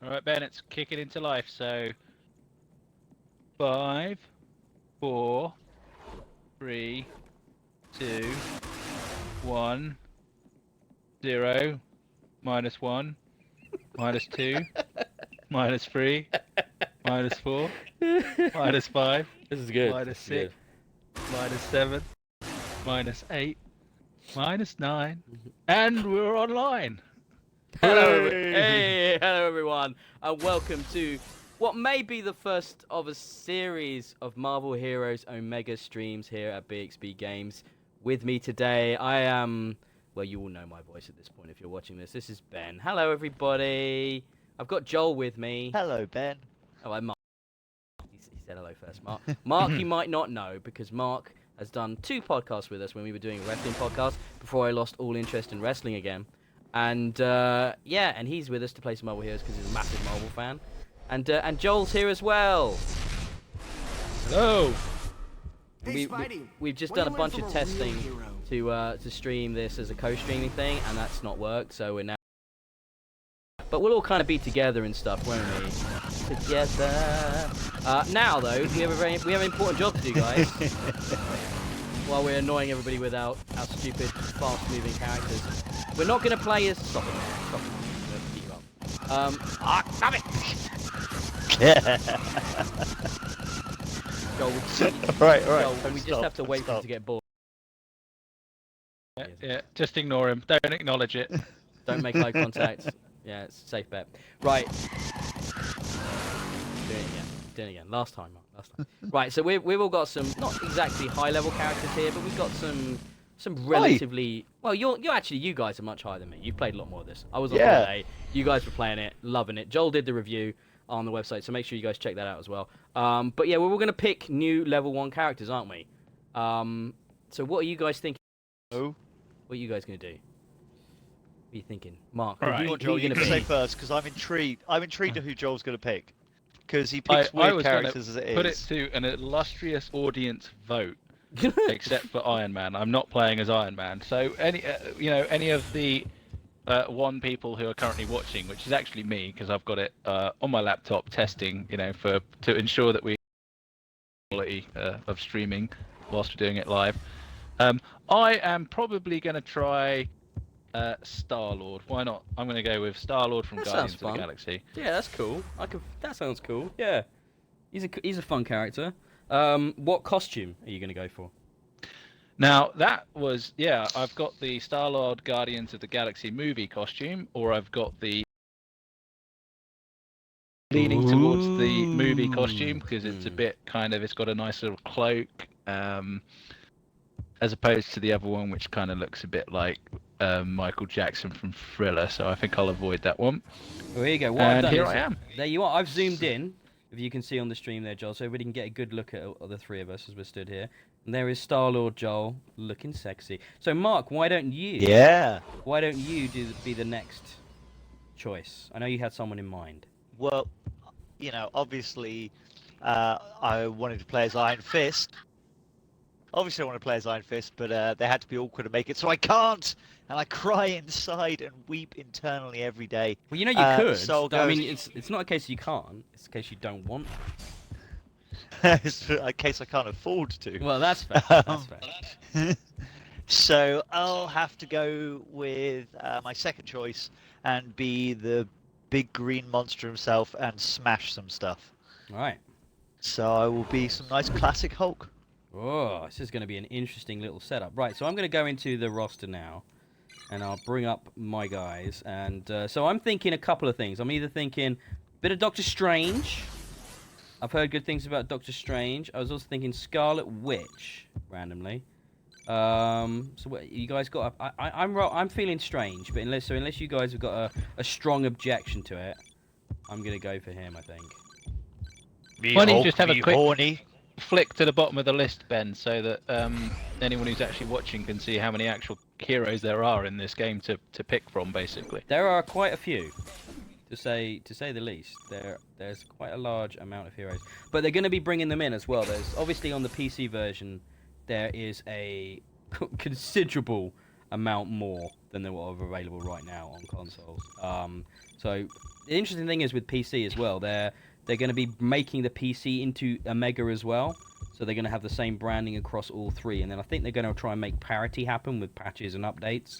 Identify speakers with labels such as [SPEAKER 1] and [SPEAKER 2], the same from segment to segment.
[SPEAKER 1] All right, Ben, it's kicking into life. So 5, 4, 3, 2, 1, 0, -1, -2, -3, -4, -5,
[SPEAKER 2] This is good. This is
[SPEAKER 1] -6,
[SPEAKER 2] good.
[SPEAKER 1] -7, -8, -9, and we're online.
[SPEAKER 2] Hello everyone, and welcome to what may be the first of a series of Marvel Heroes Omega streams here at BXB Games. With me today, I am, well, you all know my voice at this point if you're watching this. This is Ben. Hello everybody. I've got Joel with me.
[SPEAKER 3] Hello, Ben.
[SPEAKER 2] Oh, I'm Mark. He said hello first, Mark. Mark, you might not know because Mark has done 2 podcasts with us when we were doing a wrestling podcast before I lost all interest in wrestling again. And yeah, and he's with us to play some Marvel Heroes because he's a massive Marvel fan. And Joel's here as well.
[SPEAKER 1] Hello.
[SPEAKER 2] We've just done a bunch of testing to stream this as a co-streaming thing, and that's not worked. So we're now, but we'll all kind of be together and stuff, won't we? Together. Now though, we have an important job to do, guys. While we're annoying everybody with our stupid, fast-moving characters. We're not going to play as... Stop it. Stop it. I'm going to beat you up. Stop it! Joel,
[SPEAKER 3] Right.
[SPEAKER 2] Joel, we just have to wait for him to get bored.
[SPEAKER 1] Yeah, just ignore him. Don't acknowledge it.
[SPEAKER 2] Don't make eye contact. Yeah, it's a safe bet. Right. Doing it again. Last time, Mark. Last time. Right, so we've all got some, not exactly high-level characters here, but we've got some relatively... Well, you guys are much higher than me. You've played a lot more of this. I was on holiday. You guys were playing it, loving it. Joel did the review on the website, so make sure you guys check that out as well. But yeah, we're all going to pick new level 1 characters, aren't we? So what are you guys thinking?
[SPEAKER 3] Oh.
[SPEAKER 2] What are you guys going to do? What are you thinking? Mark,
[SPEAKER 1] Right.
[SPEAKER 2] who are
[SPEAKER 3] Joel,
[SPEAKER 2] you
[SPEAKER 3] you
[SPEAKER 2] going
[SPEAKER 3] can
[SPEAKER 2] to
[SPEAKER 3] say
[SPEAKER 2] pick?
[SPEAKER 3] first, because I'm intrigued. I'm intrigued of who Joel's going to pick. Because he picks weird characters as it is.
[SPEAKER 1] Put it to an illustrious audience vote, except for Iron Man. I'm not playing as Iron Man. So any of the one people who are currently watching, which is actually me, because I've got it on my laptop testing, to ensure that we quality of streaming whilst we're doing it live. I am probably going to try Star-Lord. Why not? I'm going to go with Star-Lord from
[SPEAKER 2] That
[SPEAKER 1] Guardians
[SPEAKER 2] sounds
[SPEAKER 1] of the
[SPEAKER 2] fun.
[SPEAKER 1] Galaxy.
[SPEAKER 2] Yeah, that's cool. That sounds cool. Yeah, he's a fun character. What costume are you gonna go for?
[SPEAKER 1] Now that was I've got the Star-Lord Guardians of the Galaxy movie costume, or I've got the leaning towards the movie costume because it's a bit it's got a nice little cloak, as opposed to the other one which kind of looks a bit like Michael Jackson from Thriller. So I think I'll avoid that one.
[SPEAKER 2] Well, here you go. What
[SPEAKER 1] And
[SPEAKER 2] I've done
[SPEAKER 1] here
[SPEAKER 2] is,
[SPEAKER 1] I am.
[SPEAKER 2] There you are. I've zoomed in, if you can see on the stream there, Joel, so everybody can get a good look at the 3 of us as we're stood here. And there is Star-Lord Joel, looking sexy. So, Mark, why don't you?
[SPEAKER 3] Yeah.
[SPEAKER 2] Why don't you be the next choice? I know you had someone in mind.
[SPEAKER 3] Well, obviously, I wanted to play as Iron Fist. Obviously, I want to play as Iron Fist, but they had to be awkward to make it, so I can't! And I cry inside and weep internally every day.
[SPEAKER 2] Well, you could.
[SPEAKER 3] So
[SPEAKER 2] I mean, it's not a case you can't. It's a case you don't want.
[SPEAKER 3] it's a case I can't afford to.
[SPEAKER 2] Well, that's fair. That's fair.
[SPEAKER 3] So I'll have to go with my second choice and be the big green monster himself and smash some stuff.
[SPEAKER 2] All right.
[SPEAKER 3] So I will be some nice classic Hulk.
[SPEAKER 2] Oh, this is going to be an interesting little setup. Right, so I'm going to go into the roster now, and I'll bring up my guys. And so I'm thinking a couple of things. I'm either thinking a bit of Doctor Strange. I've heard good things about Doctor Strange. I was also thinking Scarlet Witch, randomly. So what, you guys got? I'm feeling Strange, but unless you guys have got a strong objection to it, I'm gonna go for him. I think.
[SPEAKER 1] Why don't you just have a quick
[SPEAKER 3] horny?
[SPEAKER 1] flick to the bottom of the list, Ben, so that anyone who's actually watching can see how many actual heroes there are in this game to pick from, basically.
[SPEAKER 2] There are quite a few, to say the least. There's quite a large amount of heroes, but they're going to be bringing them in as well. There's obviously on the PC version, there is a considerable amount more than what are available right now on consoles. So the interesting thing is with PC as well, they're going to be making the PC into Omega as well. So they're going to have the same branding across all three, and then I think they're going to try and make parity happen with patches and updates.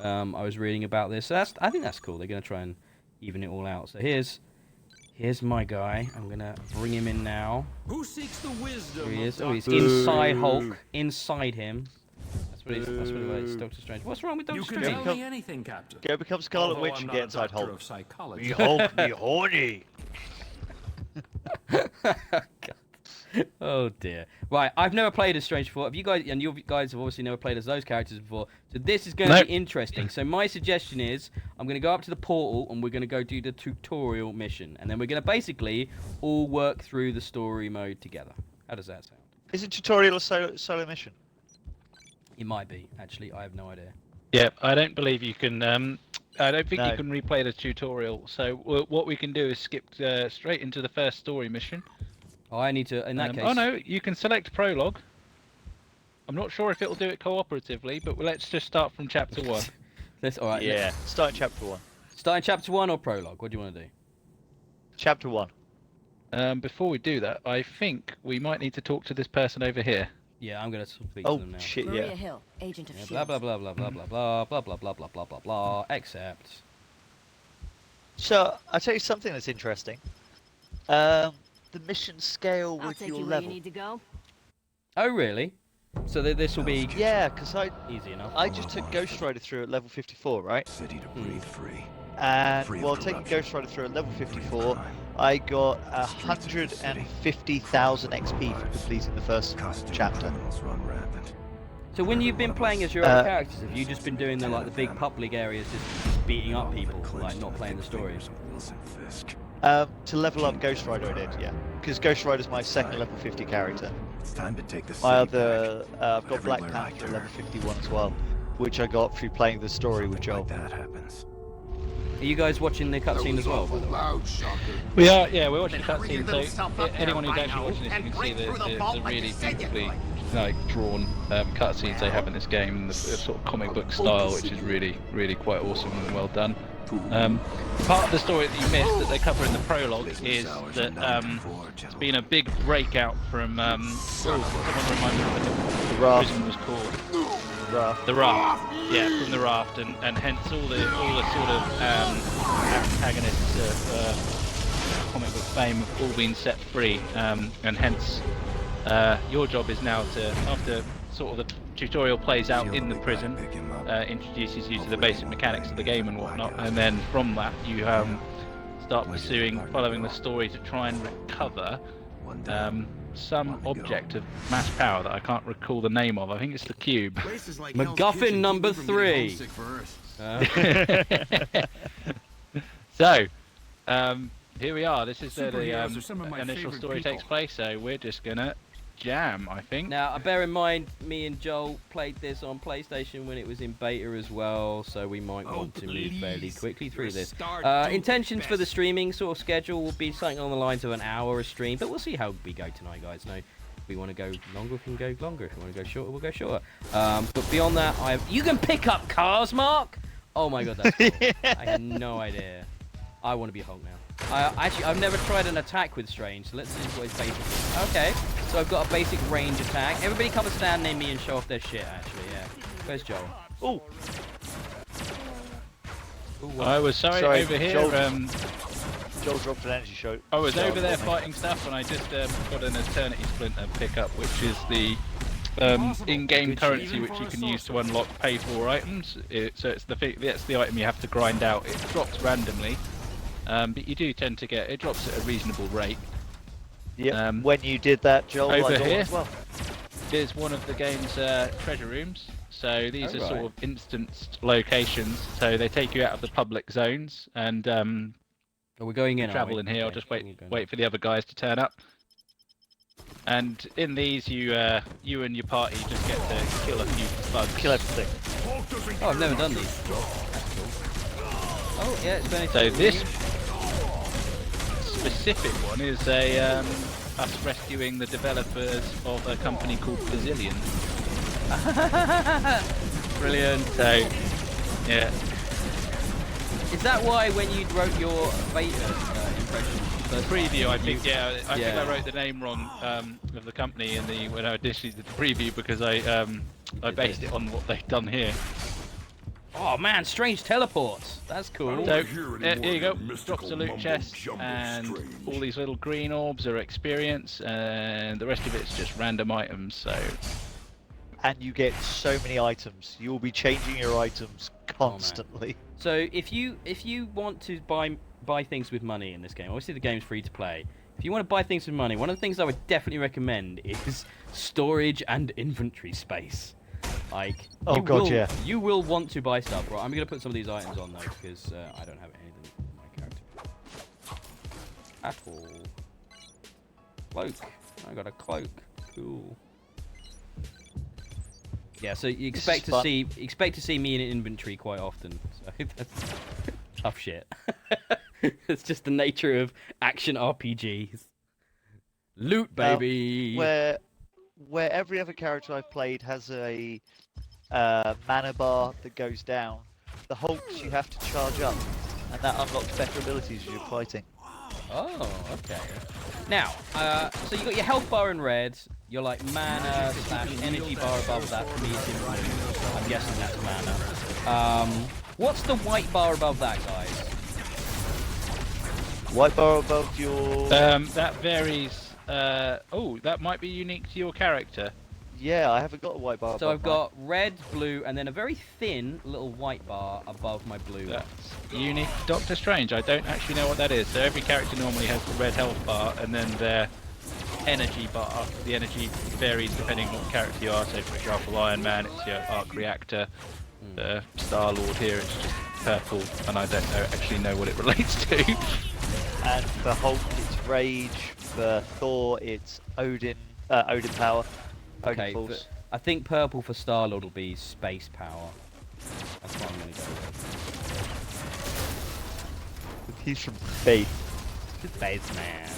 [SPEAKER 2] I was reading about this. So I think that's cool. They're going to try and even it all out. So here's my guy. I'm going to bring him in now.
[SPEAKER 4] Who seeks the wisdom?
[SPEAKER 2] Here he is. Oh, he's inside Hulk. Inside him. That's what it is. Doctor Strange. What's wrong with Doctor
[SPEAKER 4] You
[SPEAKER 2] Strange?
[SPEAKER 4] can tell me anything, Captain.
[SPEAKER 3] Go become Scarlet
[SPEAKER 4] Although
[SPEAKER 3] Witch
[SPEAKER 4] I'm
[SPEAKER 3] and
[SPEAKER 4] not
[SPEAKER 3] get
[SPEAKER 4] a
[SPEAKER 3] inside
[SPEAKER 4] doctor
[SPEAKER 3] Hulk.
[SPEAKER 4] of psychology.
[SPEAKER 3] Me Hulk, me horny.
[SPEAKER 2] Oh dear. Right, I've never played as Strange before. Have you guys? And you guys have obviously never played as those characters before. So this is going to be interesting. So my suggestion is, I'm going to go up to the portal and we're going to go do the tutorial mission, and then we're going to basically all work through the story mode together. How does that sound?
[SPEAKER 3] Is it tutorial or solo mission?
[SPEAKER 2] It might be. Actually, I have no idea.
[SPEAKER 1] Yeah, I don't believe you can. I don't think
[SPEAKER 3] No.
[SPEAKER 1] you can replay the tutorial. So what we can do is skip straight into the first story mission.
[SPEAKER 2] Oh, I need to. In that case.
[SPEAKER 1] Oh no, you can select prologue. I'm not sure if it'll do it cooperatively, but let's just start from chapter 1.
[SPEAKER 2] All right.
[SPEAKER 3] Yeah. Start in chapter 1.
[SPEAKER 2] Starting chapter 1 or prologue? What do you want to do?
[SPEAKER 3] Chapter 1.
[SPEAKER 1] Before we do that, I think we might need to talk to this person over here.
[SPEAKER 2] Yeah, I'm going to speak
[SPEAKER 3] Oh
[SPEAKER 2] to them now.
[SPEAKER 3] shit!
[SPEAKER 5] Maria
[SPEAKER 3] Yeah.
[SPEAKER 5] Hill, agent of
[SPEAKER 2] Yeah,
[SPEAKER 5] S.H.I.E.L.D.
[SPEAKER 2] blah blah blah blah blah blah blah blah blah blah blah blah blah. Accept.
[SPEAKER 3] So I'll tell you something that's interesting. The mission scale
[SPEAKER 5] I'll
[SPEAKER 3] with
[SPEAKER 5] take
[SPEAKER 3] your
[SPEAKER 5] you where
[SPEAKER 3] level.
[SPEAKER 5] you need to go.
[SPEAKER 2] Oh really? So this will be
[SPEAKER 3] Yeah, because
[SPEAKER 2] easy enough.
[SPEAKER 3] I just took Ghost Rider through at level 54, right?
[SPEAKER 6] City to breathe free.
[SPEAKER 3] And
[SPEAKER 6] Free of
[SPEAKER 3] while taking
[SPEAKER 6] corruption.
[SPEAKER 3] Ghost Rider through at level
[SPEAKER 6] Free of
[SPEAKER 3] 54,
[SPEAKER 6] crime.
[SPEAKER 3] I got 150,000 XP for completing the first
[SPEAKER 6] Costume
[SPEAKER 3] chapter.
[SPEAKER 6] criminals run rampant.
[SPEAKER 2] So when you've been playing as your own characters, have you just been doing the big public areas, just beating up people, like not playing the story?
[SPEAKER 6] Wilson Fisk.
[SPEAKER 3] To level up Ghost Rider, I did, yeah. Because Ghost Rider's my second level 50 character.
[SPEAKER 6] It's time to take the
[SPEAKER 3] My
[SPEAKER 6] city
[SPEAKER 3] other,
[SPEAKER 6] back.
[SPEAKER 3] I've got Black
[SPEAKER 6] Everywhere I
[SPEAKER 3] Panther
[SPEAKER 6] turn.
[SPEAKER 3] level 51 as well, which I got through playing the story with Joel.
[SPEAKER 6] Like that happens.
[SPEAKER 2] Are you guys watching the cutscene as well, by the way?
[SPEAKER 1] We are, yeah, we're watching cutscenes. So anyone who's actually watching this, you can see the really beautifully drawn cutscenes they have in this game, the sort of comic book style, which is really quite awesome and well done. Part of the story that you missed that they cover in the prologue is that it's been a big breakout from someone remind me what the
[SPEAKER 3] Raft.
[SPEAKER 1] prison was called.
[SPEAKER 3] Raft.
[SPEAKER 1] The Raft, yeah, from the Raft, and hence all the sort of antagonists of comic book fame have all been set free, and hence your job is now to, after sort of the tutorial plays out in the prison, introduces you to the basic mechanics of the game and whatnot, and then from that you start following the story to try and recover some object of mass power that I can't recall the name of. I think it's the cube.
[SPEAKER 2] MacGuffin number 3.
[SPEAKER 1] So, here we are. This is where
[SPEAKER 4] Superheroes are some of
[SPEAKER 1] the
[SPEAKER 4] my
[SPEAKER 1] initial
[SPEAKER 4] favorite
[SPEAKER 1] story
[SPEAKER 4] people.
[SPEAKER 1] takes place. So we're just gonna jam, I think.
[SPEAKER 2] Now, bear in mind, me and Joel played this on PlayStation when it was in beta as well, so we might want to move fairly quickly through this. Intentions for the streaming sort of schedule will be something along the lines of an hour a stream, but we'll see how we go tonight, guys. No, if we want to go longer, we can go longer. If we want to go shorter, we'll go shorter. But beyond that, you can pick up cars, Mark? Oh my god, that's cool. I had no idea. I want to be Hulk now. I've never tried an attack with Strange, so let's see what his basic is. Okay, so I've got a basic range attack. Everybody come and stand near me and show off their shit, actually, yeah. Where's Joel?
[SPEAKER 3] Oh,
[SPEAKER 1] I was sorry over here.
[SPEAKER 3] Joel dropped an energy shot.
[SPEAKER 1] I was over there fighting stuff, and I just got an Eternity Splinter pickup, which is the in-game currency which you can use to unlock pay-for items. So that's the item you have to grind out. It drops randomly, but you do tend to get it drops at a reasonable rate.
[SPEAKER 3] Yeah. When you did that, Joel, I
[SPEAKER 1] over
[SPEAKER 3] got
[SPEAKER 1] here
[SPEAKER 3] as well.
[SPEAKER 1] Here's one of the game's treasure rooms. So these are
[SPEAKER 2] right.
[SPEAKER 1] sort of instanced locations. So they take you out of the public zones and
[SPEAKER 2] Are we going in?
[SPEAKER 1] travel in here. I'll just wait for the other guys to turn up. And in these, you and your party just get to kill a few bugs.
[SPEAKER 3] Kill everything.
[SPEAKER 2] Oh, I've never done these. That's cool. Oh, yeah, it's burning.
[SPEAKER 1] So this specific one is us rescuing the developers of a company called Bazillion.
[SPEAKER 2] Brilliant.
[SPEAKER 1] So, yeah.
[SPEAKER 2] Is that why when you wrote your Vader impression?
[SPEAKER 1] The preview, I think, I think
[SPEAKER 2] Yeah.
[SPEAKER 1] I wrote the name wrong of the company when I initially did the preview because I based it on what they've done here.
[SPEAKER 2] Oh man, strange teleports. That's cool.
[SPEAKER 1] So
[SPEAKER 4] hear
[SPEAKER 1] here
[SPEAKER 4] any
[SPEAKER 1] you go.
[SPEAKER 4] more of your
[SPEAKER 1] Drops a
[SPEAKER 4] mystical
[SPEAKER 1] loot chest,
[SPEAKER 4] mumbo-jumbo
[SPEAKER 1] and
[SPEAKER 4] strange.
[SPEAKER 1] all these little green orbs are experience, and the rest of it's just random items. So
[SPEAKER 3] And you get so many items. You'll be changing your items constantly.
[SPEAKER 2] So if you want to buy things with money in this game, obviously the game's free to play. If you want to buy things with money, one of the things I would definitely recommend is storage and inventory space. Like,
[SPEAKER 3] Oh, God, yeah.
[SPEAKER 2] You will want to buy stuff, right? I'm going to put some of these items on, though, because I don't have anything for my character. At all. Cloak. I got a cloak. Cool. Yeah, so you expect to see me in an inventory quite often. So that's tough shit. It's just the nature of action RPGs. Loot, baby!
[SPEAKER 3] Where every other character I've played has a mana bar that goes down, the Hulks you have to charge up, and that unlocks better abilities as you're fighting.
[SPEAKER 2] Oh, okay. Now, so you got your health bar in red, your like mana / energy bar above that for me is in blue. I'm guessing that's mana. What's the white bar above that, guys?
[SPEAKER 3] White bar above your...
[SPEAKER 1] that varies. Oh, that might be unique to your character.
[SPEAKER 3] Yeah, I haven't got a white bar
[SPEAKER 2] So
[SPEAKER 3] above
[SPEAKER 2] I've got red, blue, and then a very thin little white bar above my blue one.
[SPEAKER 1] That's unique to Doctor Strange. I don't actually know what that is. So every character normally has the red health bar, and then their energy bar. The energy varies depending on what character you are. So for example, Iron Man, it's your arc reactor. The Star Lord here, it's just purple, and I don't actually know what it relates to.
[SPEAKER 3] And for Hulk, it's Rage. For Thor, it's Odin power. Odin
[SPEAKER 2] Okay,
[SPEAKER 3] Force.
[SPEAKER 2] I think purple for Star-Lord will be space power. That's what I'm going to go with.
[SPEAKER 3] He's from Faith.
[SPEAKER 2] Space man.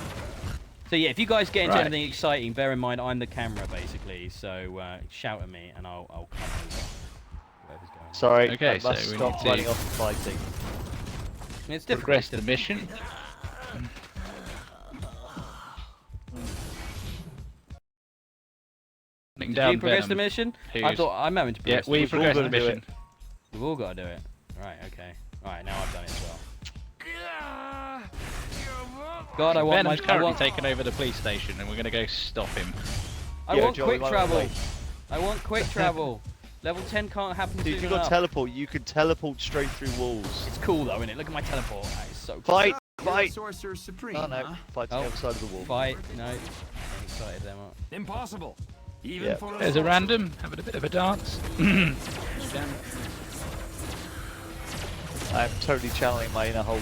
[SPEAKER 2] So yeah, if you guys get into
[SPEAKER 1] Right.
[SPEAKER 2] anything exciting, bear in mind I'm the camera basically. So shout at me and I'll come over whoever's going.
[SPEAKER 3] Sorry,
[SPEAKER 1] Okay,
[SPEAKER 3] I must
[SPEAKER 1] so we
[SPEAKER 3] stop
[SPEAKER 1] need to-
[SPEAKER 3] running off and fighting.
[SPEAKER 2] I mean, it's difficult.
[SPEAKER 1] Progress the mission.
[SPEAKER 2] Did
[SPEAKER 1] Down
[SPEAKER 2] you progress the
[SPEAKER 1] Venom.
[SPEAKER 2] mission? I
[SPEAKER 1] Who's-
[SPEAKER 2] thought I'm having to
[SPEAKER 1] Yeah,
[SPEAKER 2] progress.
[SPEAKER 1] we
[SPEAKER 3] We've all
[SPEAKER 1] progressed the
[SPEAKER 3] gotta do
[SPEAKER 1] mission.
[SPEAKER 3] it.
[SPEAKER 2] We've all got to do it. Right. Okay. All right. Now I've done it as well. God, I want
[SPEAKER 1] Venom's
[SPEAKER 2] I
[SPEAKER 1] currently
[SPEAKER 2] want,
[SPEAKER 1] taken over the police station, and we're gonna go stop him.
[SPEAKER 2] I
[SPEAKER 3] Yeah,
[SPEAKER 2] want
[SPEAKER 3] Joel,
[SPEAKER 2] quick
[SPEAKER 3] you might
[SPEAKER 2] travel.
[SPEAKER 3] wait.
[SPEAKER 2] I want quick travel. Level 10 can't happen
[SPEAKER 3] Dude,
[SPEAKER 2] soon
[SPEAKER 3] you've
[SPEAKER 2] enough.
[SPEAKER 3] got teleport. You can teleport straight through walls.
[SPEAKER 2] It's cool though, isn't it? Look at my teleport. That is so cool.
[SPEAKER 3] Fight!
[SPEAKER 4] You're the
[SPEAKER 3] Fight!
[SPEAKER 4] Sorcerer Supreme,
[SPEAKER 3] Oh no,
[SPEAKER 4] huh?
[SPEAKER 3] fight to
[SPEAKER 2] Oh.
[SPEAKER 3] the other side of the wall.
[SPEAKER 2] Fight. No. I'm excited them up.
[SPEAKER 4] Impossible. Even
[SPEAKER 3] Yeah.
[SPEAKER 4] for a
[SPEAKER 1] There's a
[SPEAKER 4] sorcerer.
[SPEAKER 1] random, having a bit of a dance.
[SPEAKER 3] I'm totally channeling my inner Hulk.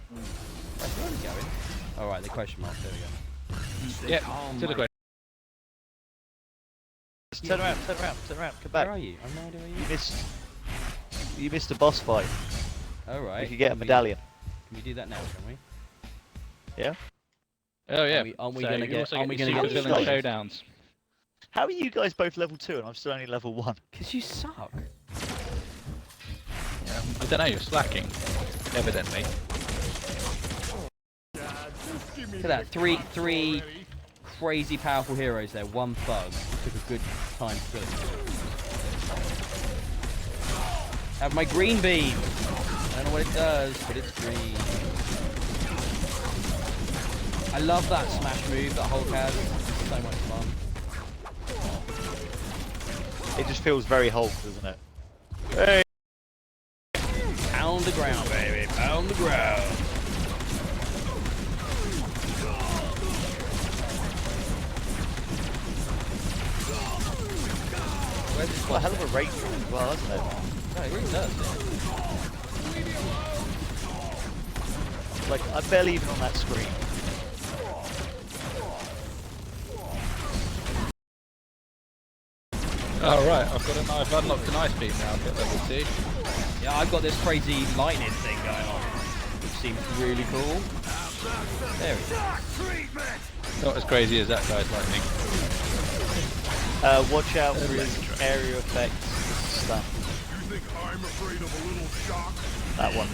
[SPEAKER 2] Where are we going? All right, the question mark. There we go.
[SPEAKER 4] Stay
[SPEAKER 1] Yeah,
[SPEAKER 4] calm,
[SPEAKER 1] to the
[SPEAKER 4] my
[SPEAKER 1] question.
[SPEAKER 3] Turn around, turn around, turn around, come
[SPEAKER 2] Where
[SPEAKER 3] back.
[SPEAKER 2] are you? I'm no idea where
[SPEAKER 3] You missed a boss fight.
[SPEAKER 2] All right.
[SPEAKER 3] You can get a
[SPEAKER 2] Can we-
[SPEAKER 3] medallion.
[SPEAKER 2] Can we do that now? Can we?
[SPEAKER 3] Yeah?
[SPEAKER 1] Oh yeah.
[SPEAKER 2] Aren't we
[SPEAKER 1] So
[SPEAKER 2] gonna
[SPEAKER 1] you
[SPEAKER 2] get-
[SPEAKER 1] also
[SPEAKER 2] aren't we
[SPEAKER 1] your
[SPEAKER 2] gonna get
[SPEAKER 1] super villain
[SPEAKER 3] destroyed?
[SPEAKER 1] showdowns.
[SPEAKER 3] How are you guys both level 2 and I'm still only level 1?
[SPEAKER 2] Cause you suck.
[SPEAKER 1] Yeah. I don't know. You're slacking, evidently.
[SPEAKER 2] Look at that. Three crazy powerful heroes there. One thug. Took a good time to kill him. Have my green beam. I don't know what it does, but it's green. I love that smash move that Hulk has. It's so much fun.
[SPEAKER 3] It just feels very Hulk, doesn't it? Hey!
[SPEAKER 2] Pound the ground, baby. Pound the ground. Where's this
[SPEAKER 3] It's got a hell of a range as well, hasn't it?
[SPEAKER 2] No, it really does.
[SPEAKER 3] Like, I'm barely even on that screen.
[SPEAKER 1] Oh right, I've unlocked an ice beam now. I've got level 2.
[SPEAKER 2] Yeah, I've got this crazy lightning thing going on, which seems really cool. There we go.
[SPEAKER 1] Not as crazy as that guy's lightning.
[SPEAKER 3] Watch out for his area effects stuff.
[SPEAKER 4] You think I'm afraid of a little shock?
[SPEAKER 3] That one.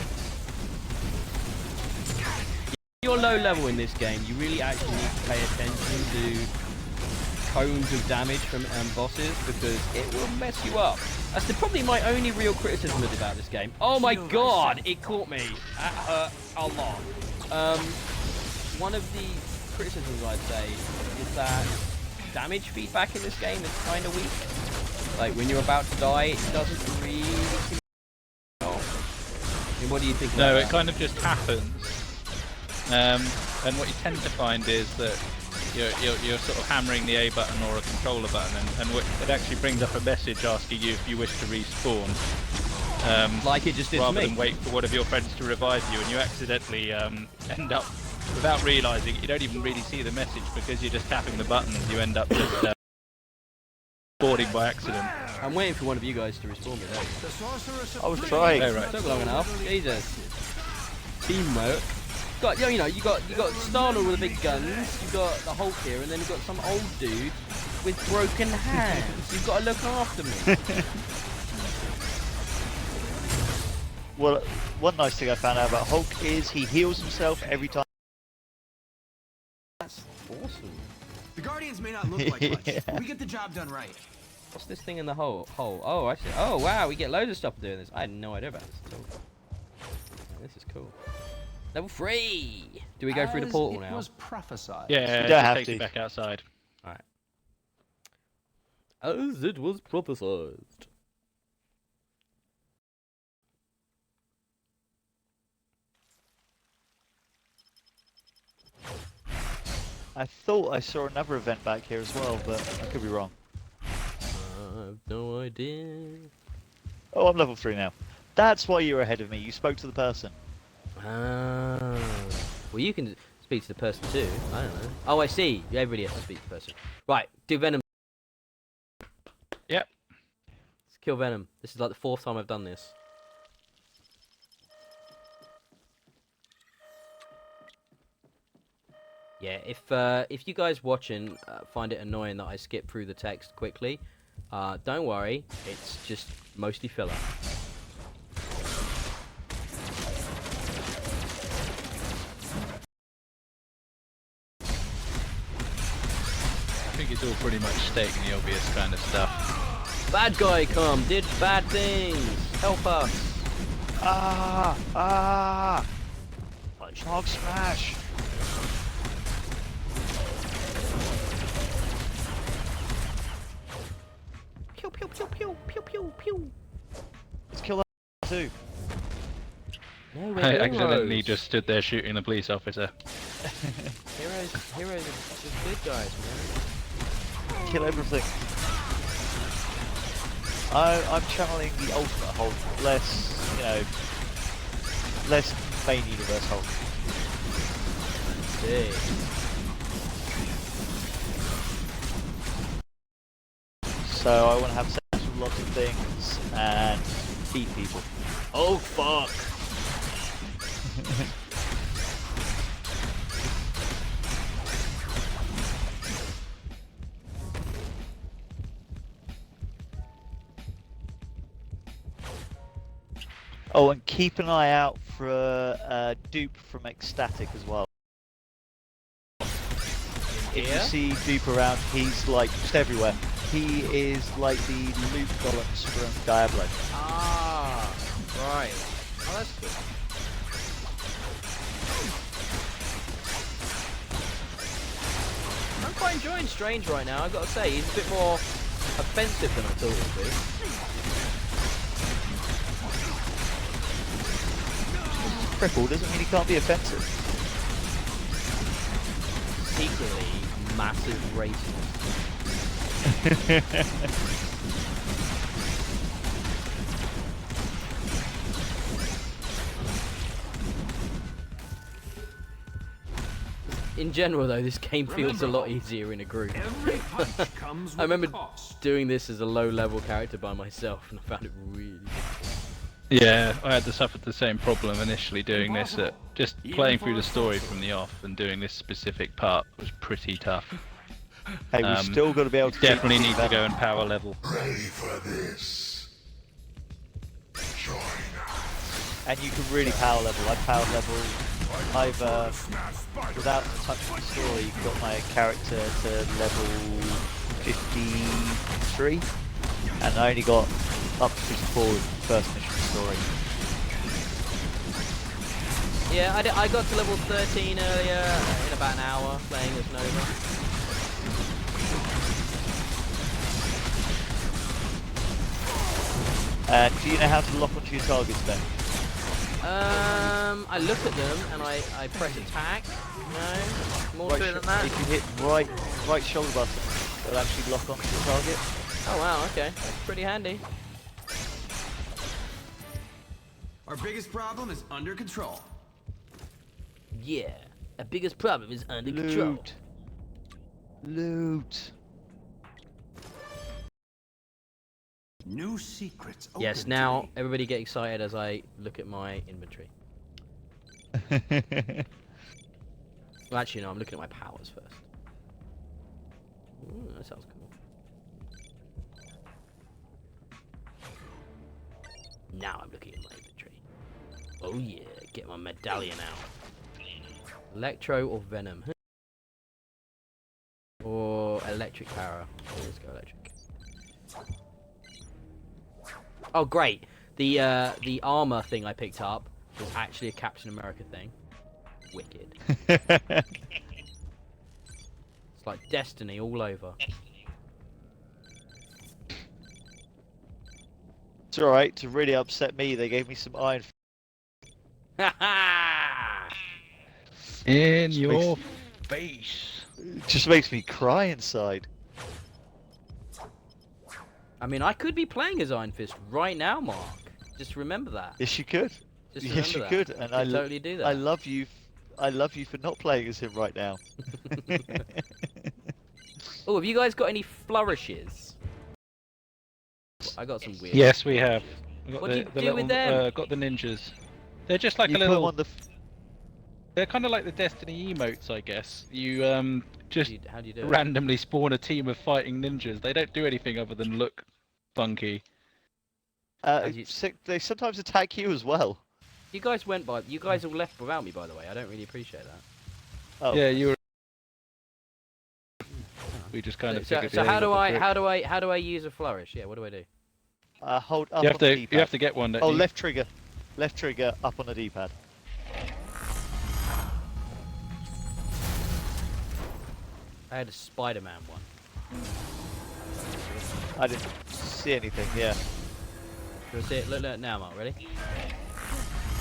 [SPEAKER 2] You're low level in this game, you really actually need to pay attention to cones of damage from bosses because it will mess you up. That's probably my only real criticism about this game. Oh my god, it caught me. That hurt a lot. One of the criticisms I'd say is that damage feedback in this game is kind of weak. Like when you're about to die, it doesn't really. I mean, what do you think?
[SPEAKER 1] No,
[SPEAKER 2] about
[SPEAKER 1] it
[SPEAKER 2] that?
[SPEAKER 1] kind of just happens. And what you tend to find is that you're sort of hammering the A button or a controller button, and it actually brings up a message asking you if you wish to respawn.
[SPEAKER 2] Like it just did to
[SPEAKER 1] rather
[SPEAKER 2] me.
[SPEAKER 1] than wait for one of your friends to revive you, and you accidentally end up, without realising it, you don't even really see the message because you're just tapping the buttons. You end up just boarding by accident.
[SPEAKER 2] I'm waiting for one of you guys to respawn me though.
[SPEAKER 4] The sorcerer
[SPEAKER 3] I was
[SPEAKER 4] supreme.
[SPEAKER 3] trying.
[SPEAKER 1] Oh, right.
[SPEAKER 2] Took long enough. Jesus. Teamwork. Got you know you got Star-Lord with the big guns. You got the Hulk here, and then you got some old dude with broken hands. You've got to look after me.
[SPEAKER 3] Well, one nice thing I found out about Hulk is he heals himself every time.
[SPEAKER 2] That's awesome.
[SPEAKER 4] The Guardians may not look like much, but we get the job done right.
[SPEAKER 2] What's this thing in the hole? Oh, I see. Oh wow, we get loads of stuff doing this. I had no idea about this at all. Oh, this is cool. Level 3! Do we go through the portal now?
[SPEAKER 4] It was prophesied.
[SPEAKER 1] Yeah,
[SPEAKER 3] You
[SPEAKER 1] it
[SPEAKER 3] don't
[SPEAKER 1] just
[SPEAKER 3] have
[SPEAKER 1] takes you
[SPEAKER 3] to.
[SPEAKER 1] back outside.
[SPEAKER 2] Alright. As it was prophesied.
[SPEAKER 3] I thought I saw another event back here as well, but I could be wrong.
[SPEAKER 2] I have no idea.
[SPEAKER 3] Oh, I'm level 3 now. That's why you're ahead of me. You spoke to the person.
[SPEAKER 2] Ah. Well, you can speak to the person too. I don't know. Oh, I see. Everybody has to speak to the person. Right. Do Venom.
[SPEAKER 1] Yep.
[SPEAKER 2] Let's kill Venom. This is like the 4th time I've done this. Yeah. If you guys watching find it annoying that I skip through the text quickly, don't worry. It's just mostly filler.
[SPEAKER 1] I think it's all pretty much stating the obvious kind of stuff.
[SPEAKER 2] Bad guy come, did bad things. Help us.
[SPEAKER 3] Hog smash.
[SPEAKER 2] Pew pew pew pew pew pew pew.
[SPEAKER 3] Let's kill that too.
[SPEAKER 2] No, we're
[SPEAKER 1] I accidentally
[SPEAKER 2] heroes.
[SPEAKER 1] just stood there shooting the police officer.
[SPEAKER 2] Heroes are just good guys, man.
[SPEAKER 3] Kill everything. I'm channeling the ultimate Hulk, less, you know, less main universe Hulk.
[SPEAKER 2] Sick.
[SPEAKER 3] So I want to have sex with lots of things and beat people.
[SPEAKER 2] Oh fuck.
[SPEAKER 3] Oh, and keep an eye out for a dupe from Ecstatic as well. If you see dupe around, he's like just everywhere. He is like the loot golems from Diablo.
[SPEAKER 2] Ah, right. Oh, that's cool. I'm quite enjoying Strange right now, I've got to say. He's a bit more offensive than I thought he would be.
[SPEAKER 3] Cripple doesn't mean he can't be offensive.
[SPEAKER 2] Secretly, massive racist. In general, though, this game feels a lot easier in a group.
[SPEAKER 4] Every punch comes with
[SPEAKER 2] I remember
[SPEAKER 4] a cost.
[SPEAKER 2] doing this as a low-level character by myself, and I found it really difficult.
[SPEAKER 1] Yeah, I had to suffer the same problem initially doing this. Just
[SPEAKER 4] Even
[SPEAKER 1] playing
[SPEAKER 4] for
[SPEAKER 1] through
[SPEAKER 4] a
[SPEAKER 1] the story
[SPEAKER 4] sorcerer.
[SPEAKER 1] from the off and doing this specific part was pretty tough.
[SPEAKER 3] Hey, we've still got to be able to
[SPEAKER 1] Definitely
[SPEAKER 3] keep
[SPEAKER 1] need to
[SPEAKER 3] that.
[SPEAKER 1] go and power level.
[SPEAKER 3] And you can really power level. I power level. I've without touching the story, got my character to level 53, and I only got up to 54 with the first mission story.
[SPEAKER 2] Yeah, I got to level 13 earlier in about an hour playing as Nova.
[SPEAKER 3] Do you know how to lock onto your targets then?
[SPEAKER 2] I look at them and I press attack. No, more to it than that.
[SPEAKER 3] If you hit right shoulder button, it'll actually lock onto the target.
[SPEAKER 2] Oh wow, okay, that's pretty handy.
[SPEAKER 4] Our biggest problem is under control.
[SPEAKER 2] Yeah, our biggest problem is under control.
[SPEAKER 3] Loot.
[SPEAKER 4] New secrets.
[SPEAKER 2] Yes,
[SPEAKER 4] open
[SPEAKER 2] now
[SPEAKER 4] to me.
[SPEAKER 2] everybody get excited as I look at my inventory. Well, actually, no, I'm looking at my powers first. Ooh, that sounds cool. Now I'm looking at my inventory. Oh yeah, get my medallion out. Electro or Venom? Or electric power? Let's go electric. Oh great! The armor thing I picked up was actually a Captain America thing. Wicked. It's like Destiny all over.
[SPEAKER 3] It's alright, to really upset me, they gave me some iron.
[SPEAKER 2] Ha ha!
[SPEAKER 1] In your face.
[SPEAKER 3] It just makes me cry inside.
[SPEAKER 2] I mean, I could be playing as Iron Fist right now, Mark. Just remember that.
[SPEAKER 3] Yes, you could.
[SPEAKER 2] Just
[SPEAKER 3] Yes,
[SPEAKER 2] remember
[SPEAKER 3] you
[SPEAKER 2] that.
[SPEAKER 3] could. And
[SPEAKER 2] I could totally do that.
[SPEAKER 3] I love you. I love you for not playing as him right now.
[SPEAKER 2] Oh, have you guys got any flourishes? I got some weird.
[SPEAKER 1] Yes, we have. We've got
[SPEAKER 2] What do you
[SPEAKER 1] the
[SPEAKER 2] do
[SPEAKER 1] little,
[SPEAKER 2] with them?
[SPEAKER 1] Got the ninjas. They're just like
[SPEAKER 3] You
[SPEAKER 1] a
[SPEAKER 3] put 'em
[SPEAKER 1] little.
[SPEAKER 3] on the.
[SPEAKER 1] They're kind of like the Destiny emotes, I guess. You just
[SPEAKER 2] How do you do it?
[SPEAKER 1] randomly spawn a team of fighting ninjas. They don't do anything other than look funky.
[SPEAKER 2] you-
[SPEAKER 3] They sometimes attack you as well.
[SPEAKER 2] You guys went by. You guys all left without me, by the way. I don't really appreciate that.
[SPEAKER 3] Oh.
[SPEAKER 1] Yeah, you were. We just kind of
[SPEAKER 2] So
[SPEAKER 1] figured the
[SPEAKER 2] how
[SPEAKER 1] aim
[SPEAKER 2] do
[SPEAKER 1] of the
[SPEAKER 2] I
[SPEAKER 1] trick.
[SPEAKER 2] how do I use a flourish? Yeah, what do I do?
[SPEAKER 3] Hold up
[SPEAKER 1] You
[SPEAKER 3] on
[SPEAKER 1] have
[SPEAKER 3] the
[SPEAKER 1] to
[SPEAKER 3] D-pad.
[SPEAKER 1] get one. Don't
[SPEAKER 3] Oh,
[SPEAKER 1] you?
[SPEAKER 3] left trigger up on the D-pad.
[SPEAKER 2] I had a Spider-Man one.
[SPEAKER 3] I didn't see anything. Yeah.
[SPEAKER 2] Do you see it? Look now, Mark. Ready?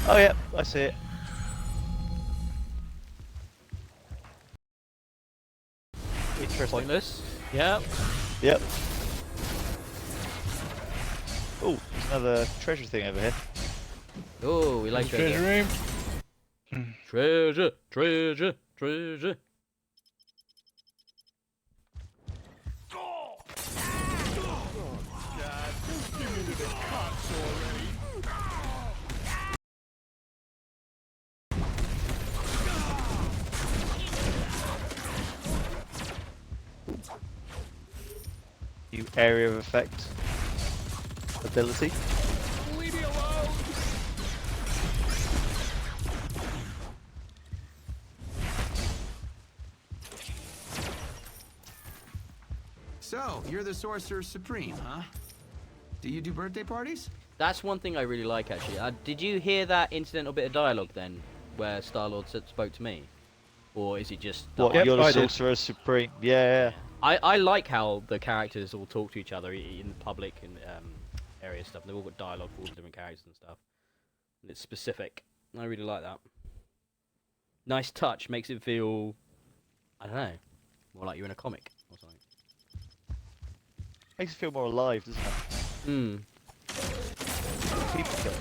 [SPEAKER 3] Oh yeah, I see it. Interesting.
[SPEAKER 2] Pointless. Yep.
[SPEAKER 3] Yep. Oh, there's another treasure thing over here.
[SPEAKER 2] Oh, we like
[SPEAKER 1] Treasure
[SPEAKER 2] treasure.
[SPEAKER 1] room.
[SPEAKER 2] Treasure, treasure, treasure.
[SPEAKER 3] New area of effect ability.
[SPEAKER 4] Leave me alone. So, you're the Sorcerer Supreme, huh? Do you do birthday parties?
[SPEAKER 2] That's one thing I really like, actually. Did you hear that incidental bit of dialogue then, where Star-Lord spoke to me? Or is it just...
[SPEAKER 3] What,
[SPEAKER 1] Yep,
[SPEAKER 3] you're the
[SPEAKER 1] I did.
[SPEAKER 3] Sorcerer Supreme. Yeah.
[SPEAKER 2] I like how the characters all talk to each other in public and area stuff. They've all got dialogue for all the different characters and stuff. And it's specific. I really like that. Nice touch. Makes it feel... I don't know. More like you're in a comic or something.
[SPEAKER 3] Makes it feel more alive, doesn't it?
[SPEAKER 2] Hmm.
[SPEAKER 3] People kill.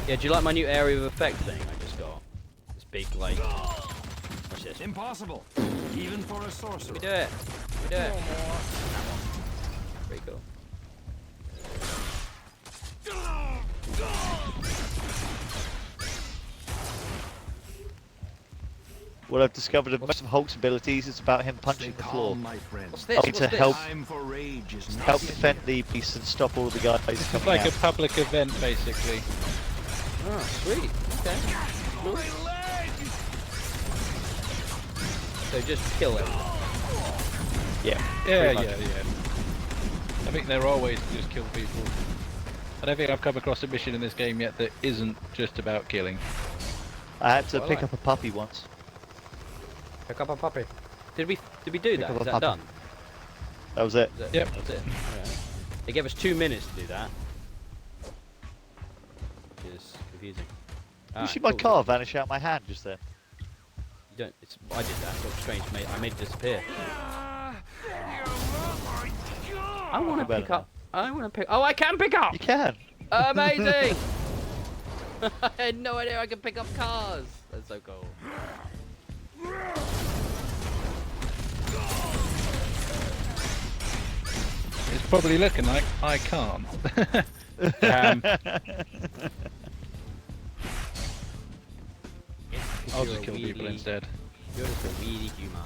[SPEAKER 2] Yeah, do you like my new area of effect thing I just got? This big, like... Watch this.
[SPEAKER 4] Impossible. Even for a sorcerer.
[SPEAKER 2] We do it. We do it. Pretty cool.
[SPEAKER 3] what I've discovered of most of Hulk's abilities is about him punching the floor.
[SPEAKER 6] my friend.
[SPEAKER 2] What's this?
[SPEAKER 3] Help
[SPEAKER 2] What's
[SPEAKER 3] to
[SPEAKER 2] this?
[SPEAKER 3] help-
[SPEAKER 6] Time for rage is not
[SPEAKER 3] Help
[SPEAKER 6] yet
[SPEAKER 3] defend
[SPEAKER 6] here.
[SPEAKER 3] the piece and stop all the guys
[SPEAKER 1] It's
[SPEAKER 3] coming
[SPEAKER 1] like
[SPEAKER 3] out.
[SPEAKER 1] a public event, basically.
[SPEAKER 2] Oh, sweet. Okay. Cool. So just kill him.
[SPEAKER 3] Yeah.
[SPEAKER 1] Yeah,
[SPEAKER 3] much.
[SPEAKER 1] yeah, yeah. I think there are ways to just kill people. I don't think I've come across a mission in this game yet that isn't just about killing.
[SPEAKER 3] I had to
[SPEAKER 2] What I
[SPEAKER 3] pick
[SPEAKER 2] like.
[SPEAKER 3] up a puppy once.
[SPEAKER 2] Pick up a puppy. Did we do that?
[SPEAKER 3] up
[SPEAKER 2] Is
[SPEAKER 3] a
[SPEAKER 2] that
[SPEAKER 3] puppy.
[SPEAKER 2] done?
[SPEAKER 3] That was it.
[SPEAKER 2] Is that-
[SPEAKER 1] Yep.
[SPEAKER 2] That's it. Alright. They gave us 2 minutes to do that. Which is confusing.
[SPEAKER 3] You
[SPEAKER 2] Alright,
[SPEAKER 3] see my
[SPEAKER 2] cool.
[SPEAKER 3] car vanish out my hand just then.
[SPEAKER 2] You don't. It's. I did that. It's strange. I made it disappear. I want to
[SPEAKER 3] Better
[SPEAKER 2] pick up. I want to pick. Oh, I can pick up.
[SPEAKER 3] You can.
[SPEAKER 2] Amazing! I had no idea I could pick up cars. That's so cool.
[SPEAKER 1] It's probably looking like I can't. I'll just kill people instead.
[SPEAKER 2] You're just a wheelie human.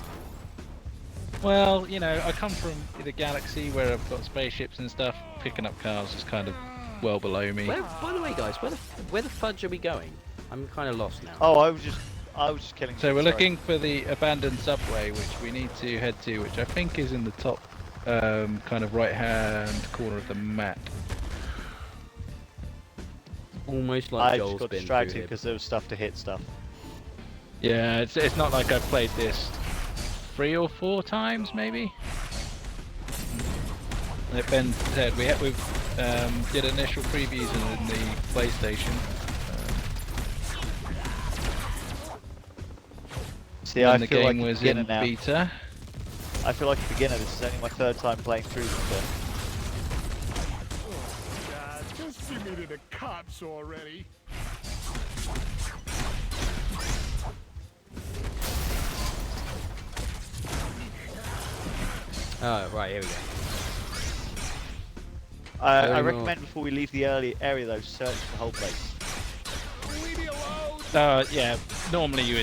[SPEAKER 1] Well, you know, I come from the galaxy where I've got spaceships and stuff. Picking up cars is kind of well below me.
[SPEAKER 2] By the way, guys, where the fudge are we going? I'm kind of lost now.
[SPEAKER 3] Oh, I was just killing.
[SPEAKER 1] So we're
[SPEAKER 3] sorry.
[SPEAKER 1] looking for the abandoned subway, which we need to head to, which I think is in the top kind of right-hand corner of the map.
[SPEAKER 2] Almost like
[SPEAKER 3] I
[SPEAKER 2] Joel's
[SPEAKER 3] just got
[SPEAKER 2] been
[SPEAKER 3] distracted
[SPEAKER 2] through here.
[SPEAKER 3] because there was stuff to hit stuff.
[SPEAKER 1] Yeah, it's not like I've played this 3 or 4 times, maybe. Like Ben said, we've did initial previews in the PlayStation.
[SPEAKER 3] See,
[SPEAKER 1] when
[SPEAKER 3] I
[SPEAKER 1] the
[SPEAKER 3] feel
[SPEAKER 1] game
[SPEAKER 3] like a
[SPEAKER 1] was
[SPEAKER 3] beginner
[SPEAKER 1] in
[SPEAKER 3] now.
[SPEAKER 1] beta.
[SPEAKER 3] I feel like a beginner. This is only my 3rd time playing through this bit.
[SPEAKER 6] Just give me to the cops already.
[SPEAKER 2] Oh, right, here we go.
[SPEAKER 3] I
[SPEAKER 2] Very
[SPEAKER 3] recommend before we leave the early area though, search the whole place.
[SPEAKER 6] Leave me alone.
[SPEAKER 1] Yeah, normally you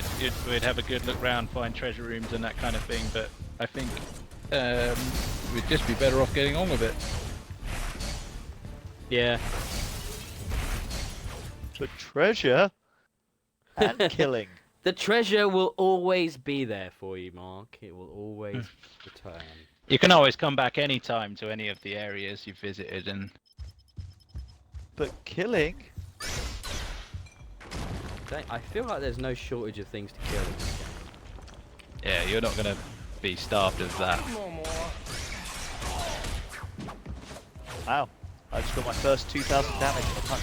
[SPEAKER 1] would have a good look round, find treasure rooms and that kind of thing, but I think we'd just be better off getting on with it.
[SPEAKER 2] Yeah.
[SPEAKER 3] But treasure and killing.
[SPEAKER 2] The treasure will always be there for you, Mark. It will always return.
[SPEAKER 1] You can always come back anytime to any of the areas you've visited, and
[SPEAKER 3] But killing?
[SPEAKER 2] I feel like there's no shortage of things to kill in this game.
[SPEAKER 1] yeah, you're not gonna be starved of that.
[SPEAKER 6] No more.
[SPEAKER 3] Wow. I just got my first 2,000 damage in a punch.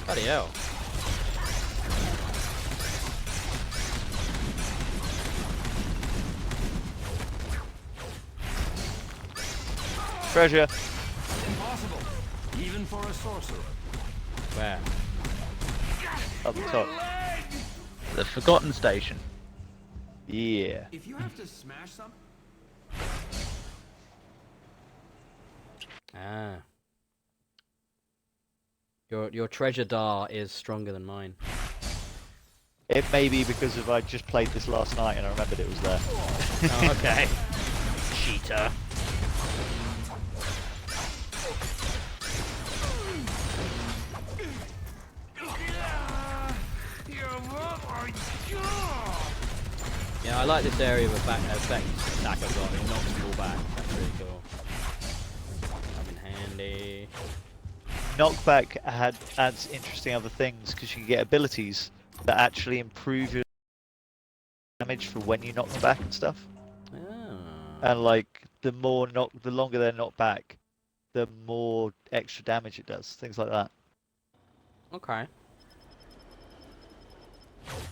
[SPEAKER 2] Bloody hell.
[SPEAKER 3] Treasure.
[SPEAKER 6] Impossible. Even for a sorcerer.
[SPEAKER 2] Where?
[SPEAKER 3] Up the top.
[SPEAKER 1] The Forgotten Station.
[SPEAKER 3] Yeah.
[SPEAKER 4] If you have to smash something,
[SPEAKER 2] Ah. Your treasure dar is stronger than mine.
[SPEAKER 3] It may be because of I just played this last night and I remembered it was there.
[SPEAKER 2] Oh, okay. Cheater. Yeah, I like this area of effect attack I've got. It knocks them all back. That's really cool. Come in handy.
[SPEAKER 3] Knockback adds interesting other things because you can get abilities that actually improve your damage for when you knock them back and stuff.
[SPEAKER 2] Ah.
[SPEAKER 3] And like the longer they're knocked back, the more extra damage it does. Things like that.
[SPEAKER 2] Okay.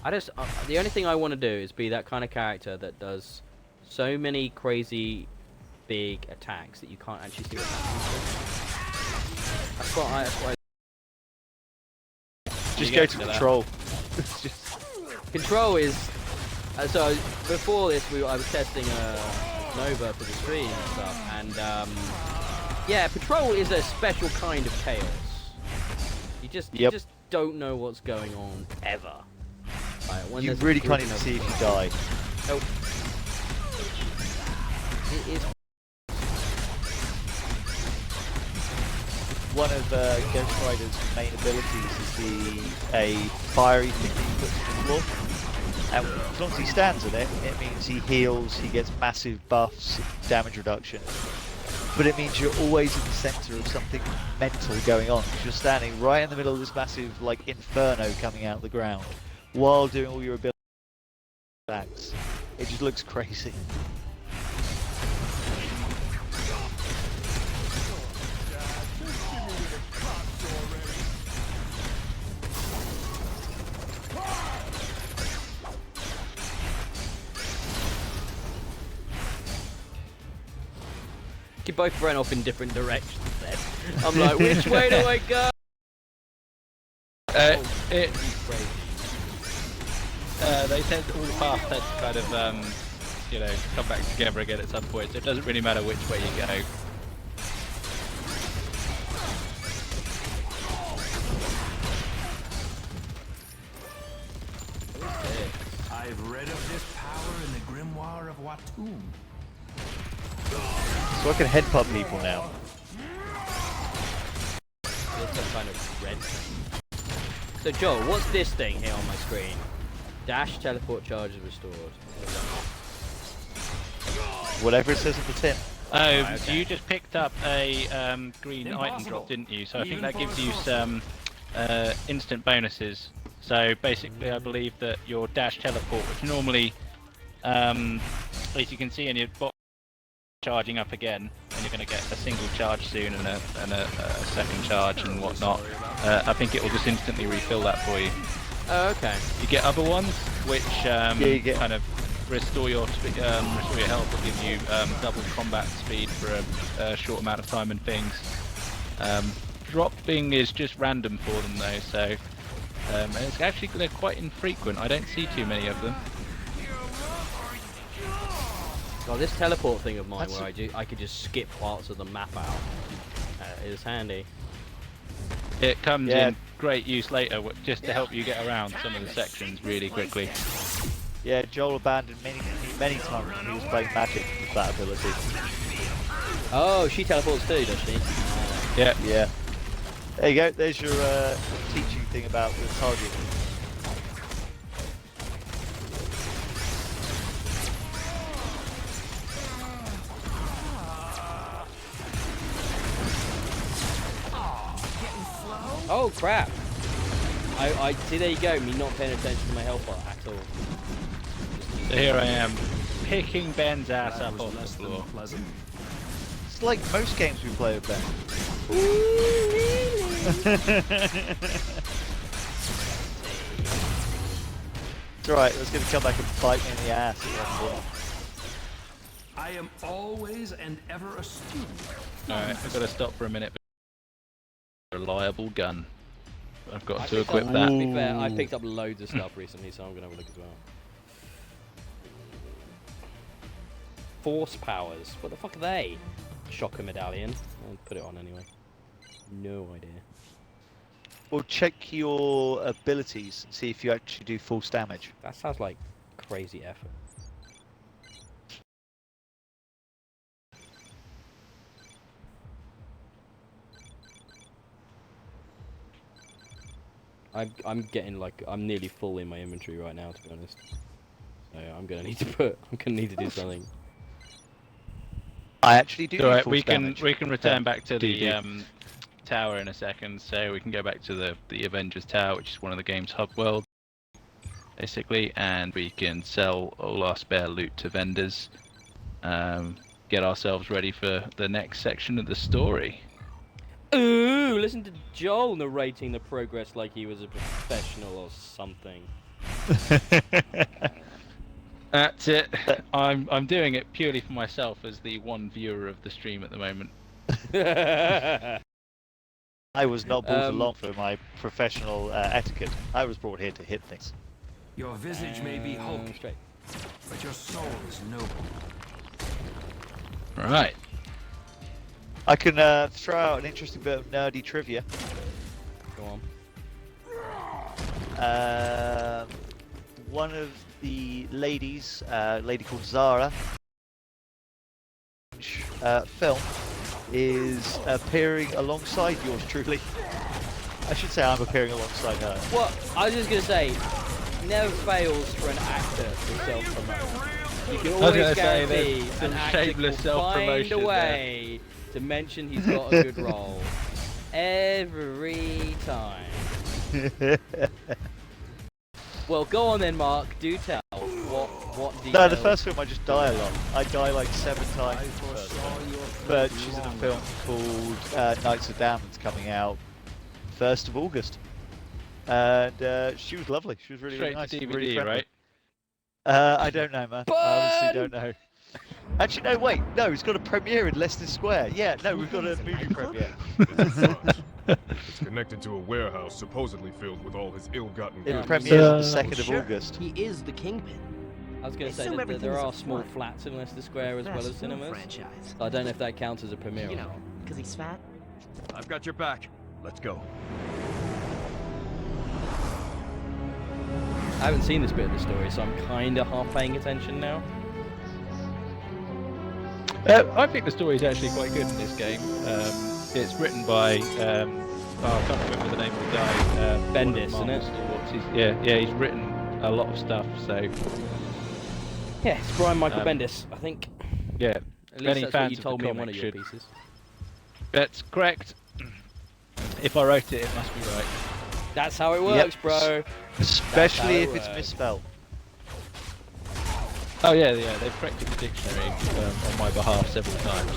[SPEAKER 2] The only thing I want to do is be that kind of character that does so many crazy big attacks that you can't actually see what's happening. That's what
[SPEAKER 3] Just
[SPEAKER 2] You
[SPEAKER 3] go
[SPEAKER 2] get
[SPEAKER 3] to
[SPEAKER 2] to that.
[SPEAKER 3] control.
[SPEAKER 2] Control is so before this I was testing Nova for the stream and stuff, and yeah, Patrol is a special kind of chaos. You just don't know what's going on ever. Right, when
[SPEAKER 3] You
[SPEAKER 2] there's a
[SPEAKER 3] really
[SPEAKER 2] group
[SPEAKER 3] can't even
[SPEAKER 2] of-
[SPEAKER 3] see if you die.
[SPEAKER 2] Nope. It is.
[SPEAKER 3] One of Ghost Rider's main abilities is a fiery thing that he puts on the floor. And as long as he stands on it, it means he heals, he gets massive buffs, damage reduction. But it means you're always in the centre of something mental going on, because you're standing right in the middle of this massive, like, inferno coming out of the ground, while doing all your abilities. It just looks crazy.
[SPEAKER 2] You both ran off in different directions then. I'm like, which way do I go?
[SPEAKER 1] It,
[SPEAKER 2] Crazy.
[SPEAKER 1] they said all the paths had to kind of, you know, come back together again at some point, so it doesn't really matter which way you go.
[SPEAKER 4] I've read of this power in the grimoire of Watum.
[SPEAKER 3] So I can headbutt people now.
[SPEAKER 2] There's some kind of red. So Joel, what's this thing here on my screen? Dash, teleport, charges restored.
[SPEAKER 3] Whatever it says on the tin.
[SPEAKER 1] Oh,
[SPEAKER 2] okay.
[SPEAKER 1] so you just picked up a green item
[SPEAKER 4] Impossible.
[SPEAKER 1] drop, didn't you? So I think
[SPEAKER 4] Even
[SPEAKER 1] that
[SPEAKER 4] for
[SPEAKER 1] gives
[SPEAKER 4] a
[SPEAKER 1] you some instant bonuses. So basically, I believe that your dash teleport, which normally, as you can see in your box, charging up again, and you're going to get a single charge soon and a second charge and whatnot. I think it will just instantly refill that for you.
[SPEAKER 2] Oh, okay.
[SPEAKER 1] You get other ones, which
[SPEAKER 3] you get-
[SPEAKER 1] kind of restore your health, or give you double combat speed for a short amount of time and things. Dropping is just random for them though, so and it's actually they're quite infrequent. I don't see too many of them.
[SPEAKER 2] Well, this teleport thing of mine,
[SPEAKER 3] That's
[SPEAKER 2] where I could just skip parts of the map out, is handy.
[SPEAKER 1] It comes
[SPEAKER 3] Yeah.
[SPEAKER 1] in great use later, just to help you get around some of the sections really quickly.
[SPEAKER 3] Yeah, Joel abandoned many times when he was playing Magic with that ability.
[SPEAKER 2] Oh, she teleports too, does she?
[SPEAKER 1] Yeah.
[SPEAKER 3] Yeah. There you go, there's your teaching thing about the target.
[SPEAKER 2] Oh crap! I see. There you go. Me not paying attention to my health bar at all.
[SPEAKER 1] So here I am, picking Ben's ass
[SPEAKER 4] That
[SPEAKER 1] up
[SPEAKER 4] was
[SPEAKER 1] off the
[SPEAKER 4] less than
[SPEAKER 1] floor.
[SPEAKER 4] pleasant.
[SPEAKER 3] It's like most games we play with Ben. It's alright, let's get to come back and bite me in the ass at one point.
[SPEAKER 4] I am always and ever a student.
[SPEAKER 1] Alright, I've got to stop for a minute. Reliable gun. I've got
[SPEAKER 2] I
[SPEAKER 1] to
[SPEAKER 2] picked
[SPEAKER 1] equip
[SPEAKER 2] up-
[SPEAKER 1] that.
[SPEAKER 2] To be fair, I picked up loads of stuff recently, so I'm gonna have a look as well. Force powers. What the fuck are they? Shocker medallion. I'll put it on anyway. No idea.
[SPEAKER 3] Or check your abilities and see if you actually do false damage.
[SPEAKER 2] That sounds like crazy effort. I'm getting like I'm nearly full in my inventory right now, to be honest. So I'm gonna need to do something.
[SPEAKER 3] I actually do
[SPEAKER 1] Alright,
[SPEAKER 3] false
[SPEAKER 1] we
[SPEAKER 3] damage.
[SPEAKER 1] can return back to
[SPEAKER 3] do
[SPEAKER 1] the
[SPEAKER 3] do.
[SPEAKER 1] tower in a second, so we can go back to the Avengers Tower, which is one of the game's hub worlds, basically, and we can sell all our spare loot to vendors. Get ourselves ready for the next section of the story.
[SPEAKER 2] Ooh, listen to Joel narrating the progress like he was a professional or something.
[SPEAKER 1] That's it. I'm doing it purely for myself as the one viewer of the stream at the moment.
[SPEAKER 3] I was not brought
[SPEAKER 2] Um,
[SPEAKER 3] along for my professional etiquette. I was brought here to hit things.
[SPEAKER 4] Your visage may be hulky,
[SPEAKER 2] Straight.
[SPEAKER 4] but your soul is noble.
[SPEAKER 1] Right.
[SPEAKER 3] I can throw out an interesting bit of nerdy trivia.
[SPEAKER 2] Go on.
[SPEAKER 3] one of the ladies, a lady called Zara, film is appearing alongside yours truly. I should say I'm appearing alongside her.
[SPEAKER 2] Well, I was just gonna say, never fails for an actor to self-promote. You can always guarantee an actor
[SPEAKER 1] shameless
[SPEAKER 2] will find a
[SPEAKER 1] self-promotion
[SPEAKER 2] way to mention he's got a good role every time. Well, go on then, Mark. Do tell. What details?
[SPEAKER 3] No, the first film I just die a lot. I die like 7 times in the first film. But she's in a film called Knights of Downland's coming out 1st of August. And she was lovely. She was really,
[SPEAKER 1] Straight
[SPEAKER 3] really nice.
[SPEAKER 1] to DVD,
[SPEAKER 3] really friendly.
[SPEAKER 1] right?
[SPEAKER 3] I don't know, man. I honestly don't know. Actually, no, wait. No, it's got a premiere in Leicester Square. Yeah, no, we've got a movie premiere.
[SPEAKER 6] It's connected to a warehouse supposedly filled with all his ill-gotten
[SPEAKER 3] It
[SPEAKER 6] goods.
[SPEAKER 3] premieres on the 2nd of
[SPEAKER 5] Sure,
[SPEAKER 3] August.
[SPEAKER 5] He is the kingpin.
[SPEAKER 2] I was going to say
[SPEAKER 5] Assume
[SPEAKER 2] that there
[SPEAKER 5] everything's
[SPEAKER 2] are
[SPEAKER 5] a
[SPEAKER 2] small
[SPEAKER 5] front.
[SPEAKER 2] flats in Leicester Square as well
[SPEAKER 5] Fast
[SPEAKER 2] as
[SPEAKER 5] food
[SPEAKER 2] cinemas.
[SPEAKER 5] franchise.
[SPEAKER 2] So I don't know if that counts as a premiere
[SPEAKER 5] You
[SPEAKER 2] or
[SPEAKER 5] know,
[SPEAKER 2] not.
[SPEAKER 5] because he's fat.
[SPEAKER 6] I've got your back. Let's go.
[SPEAKER 2] I haven't seen this bit of the story, so I'm kind of half paying attention now.
[SPEAKER 1] I think the story is actually quite good in this game. It's written by I can't remember the name of the guy.
[SPEAKER 2] Bendis, isn't it?
[SPEAKER 1] He's written a lot of stuff. So
[SPEAKER 2] Yeah, it's Brian Michael
[SPEAKER 1] Um,
[SPEAKER 2] Bendis, I think.
[SPEAKER 1] yeah,
[SPEAKER 2] At least
[SPEAKER 1] any
[SPEAKER 2] that's what
[SPEAKER 1] fans
[SPEAKER 2] you
[SPEAKER 1] of
[SPEAKER 2] told
[SPEAKER 1] the
[SPEAKER 2] me in one of
[SPEAKER 1] comic
[SPEAKER 2] your
[SPEAKER 1] should-
[SPEAKER 2] pieces.
[SPEAKER 1] That's correct. If I wrote it, it must be right.
[SPEAKER 2] That's how it works, bro.
[SPEAKER 3] Especially if
[SPEAKER 2] That's
[SPEAKER 3] it's
[SPEAKER 2] how it
[SPEAKER 3] misspelled.
[SPEAKER 1] Oh yeah, they've corrected the dictionary on my behalf several times.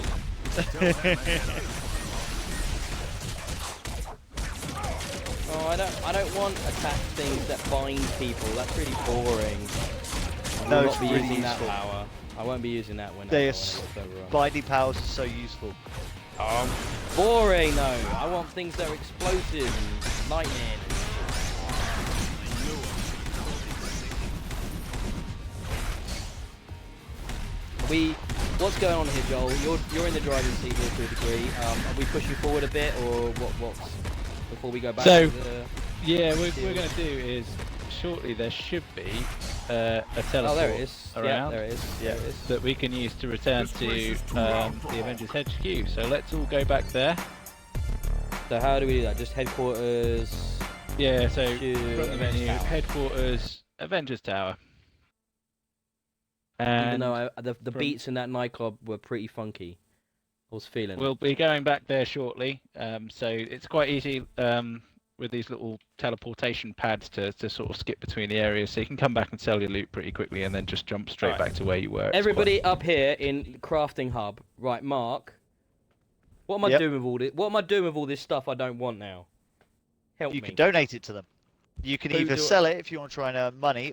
[SPEAKER 2] Oh, I don't want attack things that bind people. That's really boring. I
[SPEAKER 3] No,
[SPEAKER 2] will
[SPEAKER 3] it's
[SPEAKER 2] not be
[SPEAKER 3] really
[SPEAKER 2] using
[SPEAKER 3] useful.
[SPEAKER 2] that power. I won't be using that when
[SPEAKER 3] They
[SPEAKER 2] I
[SPEAKER 3] are
[SPEAKER 2] go wrong.
[SPEAKER 3] binding powers are so useful.
[SPEAKER 2] Boring though. I want things that are explosive and lightning. What's going on here, Joel? You're in the driving seat here to a degree. Are we pushing forward a bit, or what's before we go back?
[SPEAKER 1] So-
[SPEAKER 2] to the...
[SPEAKER 1] Yeah, what we're going to do is shortly there should be a teleport
[SPEAKER 2] Oh, there it is. Yeah,
[SPEAKER 1] around
[SPEAKER 2] there it is.
[SPEAKER 3] Yeah.
[SPEAKER 2] There it is.
[SPEAKER 1] that we can use to return
[SPEAKER 6] This place
[SPEAKER 1] to
[SPEAKER 6] is too
[SPEAKER 1] the Avengers HQ. So let's all go back there.
[SPEAKER 2] So how do we do that? Just headquarters.
[SPEAKER 1] Yeah, so
[SPEAKER 2] To
[SPEAKER 1] from the
[SPEAKER 2] Avengers
[SPEAKER 1] menu,
[SPEAKER 2] Tower.
[SPEAKER 1] headquarters, Avengers Tower.
[SPEAKER 2] Even
[SPEAKER 1] And
[SPEAKER 2] though the
[SPEAKER 1] from-
[SPEAKER 2] beats in that nightclub were pretty funky. I was feeling it.
[SPEAKER 1] we'll be going back there shortly. So it's quite easy with these little teleportation pads to sort of skip between the areas. So you can come back and sell your loot pretty quickly and then just jump straight
[SPEAKER 2] Alright.
[SPEAKER 1] back to where you were. It's
[SPEAKER 2] Everybody up here in crafting hub, right? Mark, what am I
[SPEAKER 3] Yep.
[SPEAKER 2] doing with all this? What am I doing with all this stuff I don't want now? Help
[SPEAKER 3] You
[SPEAKER 2] me.
[SPEAKER 3] can donate it to them. You can
[SPEAKER 2] Who
[SPEAKER 3] either
[SPEAKER 2] do I-
[SPEAKER 3] sell it if you want to try and earn money.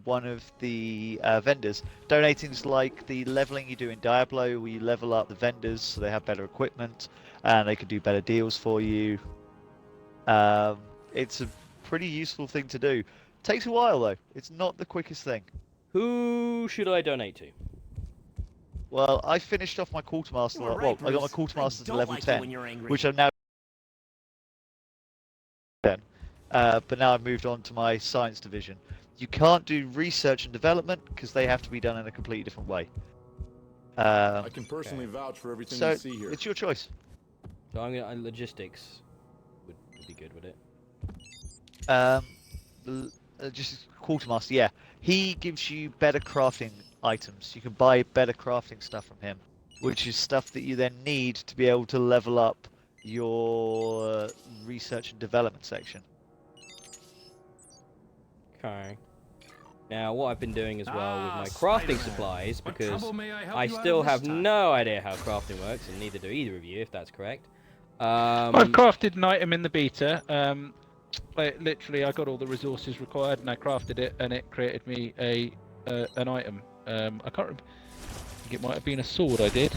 [SPEAKER 3] One of the vendors. Donating's like the leveling you do in Diablo, where you level up the vendors so they have better equipment and they can do better deals for you. It's a pretty useful thing to do. Takes a while though. It's not the quickest thing.
[SPEAKER 2] Who should I donate to?
[SPEAKER 3] Well, I finished off my quartermaster.
[SPEAKER 5] You were
[SPEAKER 3] Well,
[SPEAKER 5] right,
[SPEAKER 3] I got my
[SPEAKER 5] Bruce.
[SPEAKER 3] quartermaster
[SPEAKER 5] I
[SPEAKER 3] to
[SPEAKER 5] don't
[SPEAKER 3] level
[SPEAKER 5] like you
[SPEAKER 3] 10,
[SPEAKER 5] when you're angry.
[SPEAKER 3] which I'm now. But now I've moved on to my science division. You can't do research and development because they have to be done in a completely different way.
[SPEAKER 6] I can personally vouch for everything
[SPEAKER 3] So
[SPEAKER 6] you see here.
[SPEAKER 3] it's your choice.
[SPEAKER 2] So I'm gonna logistics would be good with it.
[SPEAKER 3] Just quartermaster. Yeah, he gives you better crafting items. You can buy better crafting stuff from him, which is stuff that you then need to be able to level up your research and development section.
[SPEAKER 2] Okay. Now, what I've been doing as well with
[SPEAKER 6] Ah,
[SPEAKER 2] my crafting
[SPEAKER 6] Spider-Man.
[SPEAKER 2] supplies,
[SPEAKER 6] What
[SPEAKER 2] because
[SPEAKER 6] trouble may I help
[SPEAKER 2] I
[SPEAKER 6] you out
[SPEAKER 2] still
[SPEAKER 6] of this
[SPEAKER 2] have
[SPEAKER 6] time?
[SPEAKER 2] no idea how crafting works, and neither do either of you, if that's correct.
[SPEAKER 1] I've crafted an item in the beta. Literally, I got all the resources required, and I crafted it, and it created me an item. I can't remember. I think it might have been a sword. I did.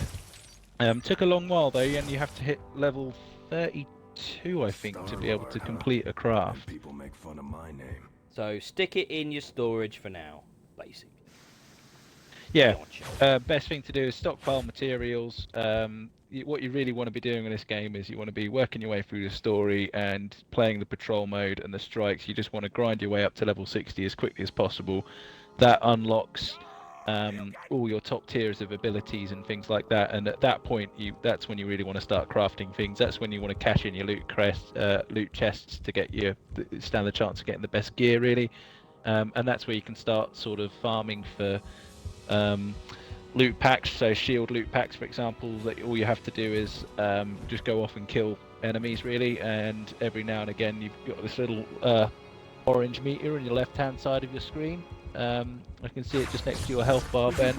[SPEAKER 1] Took a long while though, and you have to hit level 32, I think, to be able to complete a craft.
[SPEAKER 6] People make fun of my name.
[SPEAKER 2] So stick it in your storage for now, basically.
[SPEAKER 1] Yeah.
[SPEAKER 2] Gotcha.
[SPEAKER 1] Best thing to do is stockpile materials. What you really want to be doing in this game is you want to be working your way through the story and playing the patrol mode and the strikes. You just want to grind your way up to level 60 as quickly as possible. That unlocks all your top tiers of abilities and things like that. And at that point, that's when you really want to start crafting things. That's when you want to cash in your loot chests to stand the chance of getting the best gear, really. And that's where you can start sort of farming for loot packs, so shield loot packs, for example. That all you have to do is just go off and kill enemies, really. And every now and again, you've got this little orange meter on your left-hand side of your screen. I can see it just next to your health bar, Ben.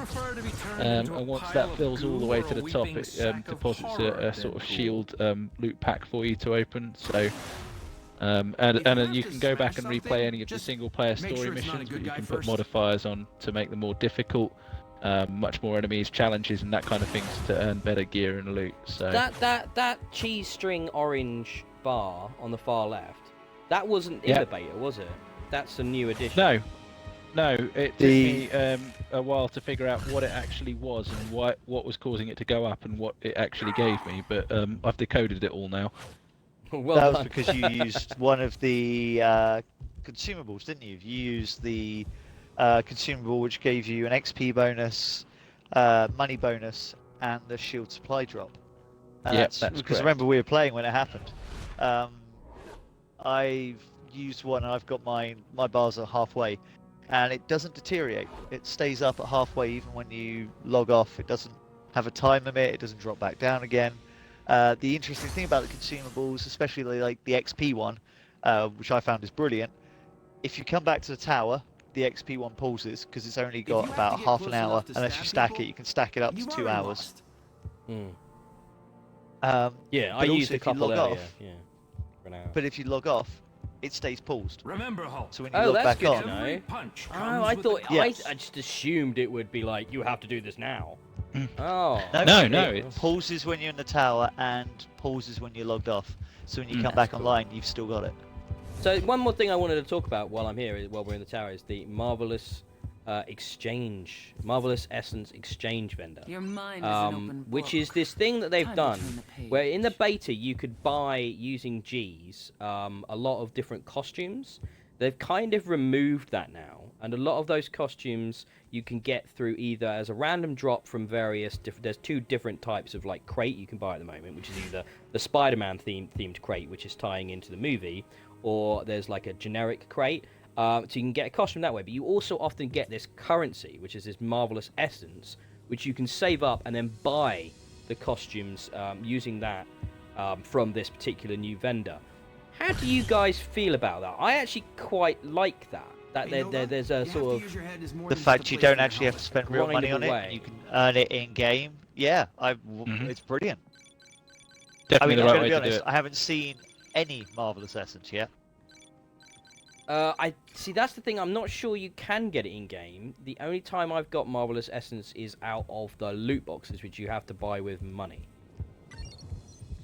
[SPEAKER 1] And once that fills all the way to the top, it deposits a sort of shield loot pack for you to open. So. And you can go back and replay any of the single-player story missions, but you can put modifiers on to make them more difficult, much more enemies, challenges, and that kind of things to earn better gear and loot. So
[SPEAKER 2] that cheese string orange bar on the far left, that wasn't in the beta, was it? That's a new addition.
[SPEAKER 1] No, it took me a while to figure out what it actually was and what was causing it to go up and what it actually gave me. But I've decoded it all now.
[SPEAKER 2] Well
[SPEAKER 3] that was
[SPEAKER 2] done.
[SPEAKER 3] because you used one of the consumables, didn't you? You used the consumable which gave you an XP bonus, money bonus, and the shield supply drop.
[SPEAKER 1] That's
[SPEAKER 3] because
[SPEAKER 1] correct.
[SPEAKER 3] I remember we were playing when it happened. I've used one and I've got my bars are halfway, and it doesn't deteriorate. It stays up at halfway even when you log off. It doesn't have a time limit. It doesn't drop back down again. The interesting thing about the consumables, especially like the XP one, which I found is brilliant, if you come back to the tower, the XP one pauses because it's only got about half an hour. Unless you stack it, you can stack it up to 2 hours.
[SPEAKER 2] Yeah, I used a couple earlier. Yeah, for an hour.
[SPEAKER 3] But if you log off, it stays paused.
[SPEAKER 4] Remember, Hulk.
[SPEAKER 3] So when you log
[SPEAKER 2] that's
[SPEAKER 3] back
[SPEAKER 2] good
[SPEAKER 3] on,
[SPEAKER 2] to know.
[SPEAKER 4] Every punch
[SPEAKER 2] Oh,
[SPEAKER 4] comes
[SPEAKER 2] I
[SPEAKER 4] with
[SPEAKER 2] thought
[SPEAKER 4] the
[SPEAKER 3] Yes.
[SPEAKER 2] I just assumed it would be like you have to do this now. Oh.
[SPEAKER 1] No,
[SPEAKER 3] it
[SPEAKER 1] it's
[SPEAKER 3] pauses when you're in the tower and pauses when you're logged off. So when you come back online, you've still got it.
[SPEAKER 2] So one more thing I wanted to talk about while I'm here, while we're in the tower, is the Marvelous Essence Exchange vendor.
[SPEAKER 5] Your mind is an open
[SPEAKER 2] which
[SPEAKER 5] book.
[SPEAKER 2] is this thing that they've
[SPEAKER 5] Time to
[SPEAKER 2] done,
[SPEAKER 5] turn the page.
[SPEAKER 2] where in the beta you could buy, using G's, a lot of different costumes. They've kind of removed that now, and a lot of those costumes you can get through either as a random drop from various different. There's 2 different types of like crate you can buy at the moment, which is either the Spider-Man themed crate, which is tying into the movie, or there's like a generic crate. So you can get a costume that way, but you also often get this currency, which is this Marvelous Essence, which you can save up and then buy the costumes using that from this particular new vendor. How do you guys feel about that? I actually quite like that. That there's a sort of
[SPEAKER 3] The fact you don't actually have to spend real money on
[SPEAKER 2] grindable
[SPEAKER 3] it,
[SPEAKER 2] way.
[SPEAKER 3] you can earn it in game. Yeah, it's brilliant.
[SPEAKER 1] definitely
[SPEAKER 3] I mean,
[SPEAKER 1] the
[SPEAKER 3] I'm
[SPEAKER 1] right way
[SPEAKER 3] gonna be
[SPEAKER 1] to do
[SPEAKER 3] honest.
[SPEAKER 1] it.
[SPEAKER 3] I haven't seen any Marvelous Essence yet.
[SPEAKER 2] I see. That's the thing. I'm not sure you can get it in game. The only time I've got Marvelous Essence is out of the loot boxes, which you have to buy with money.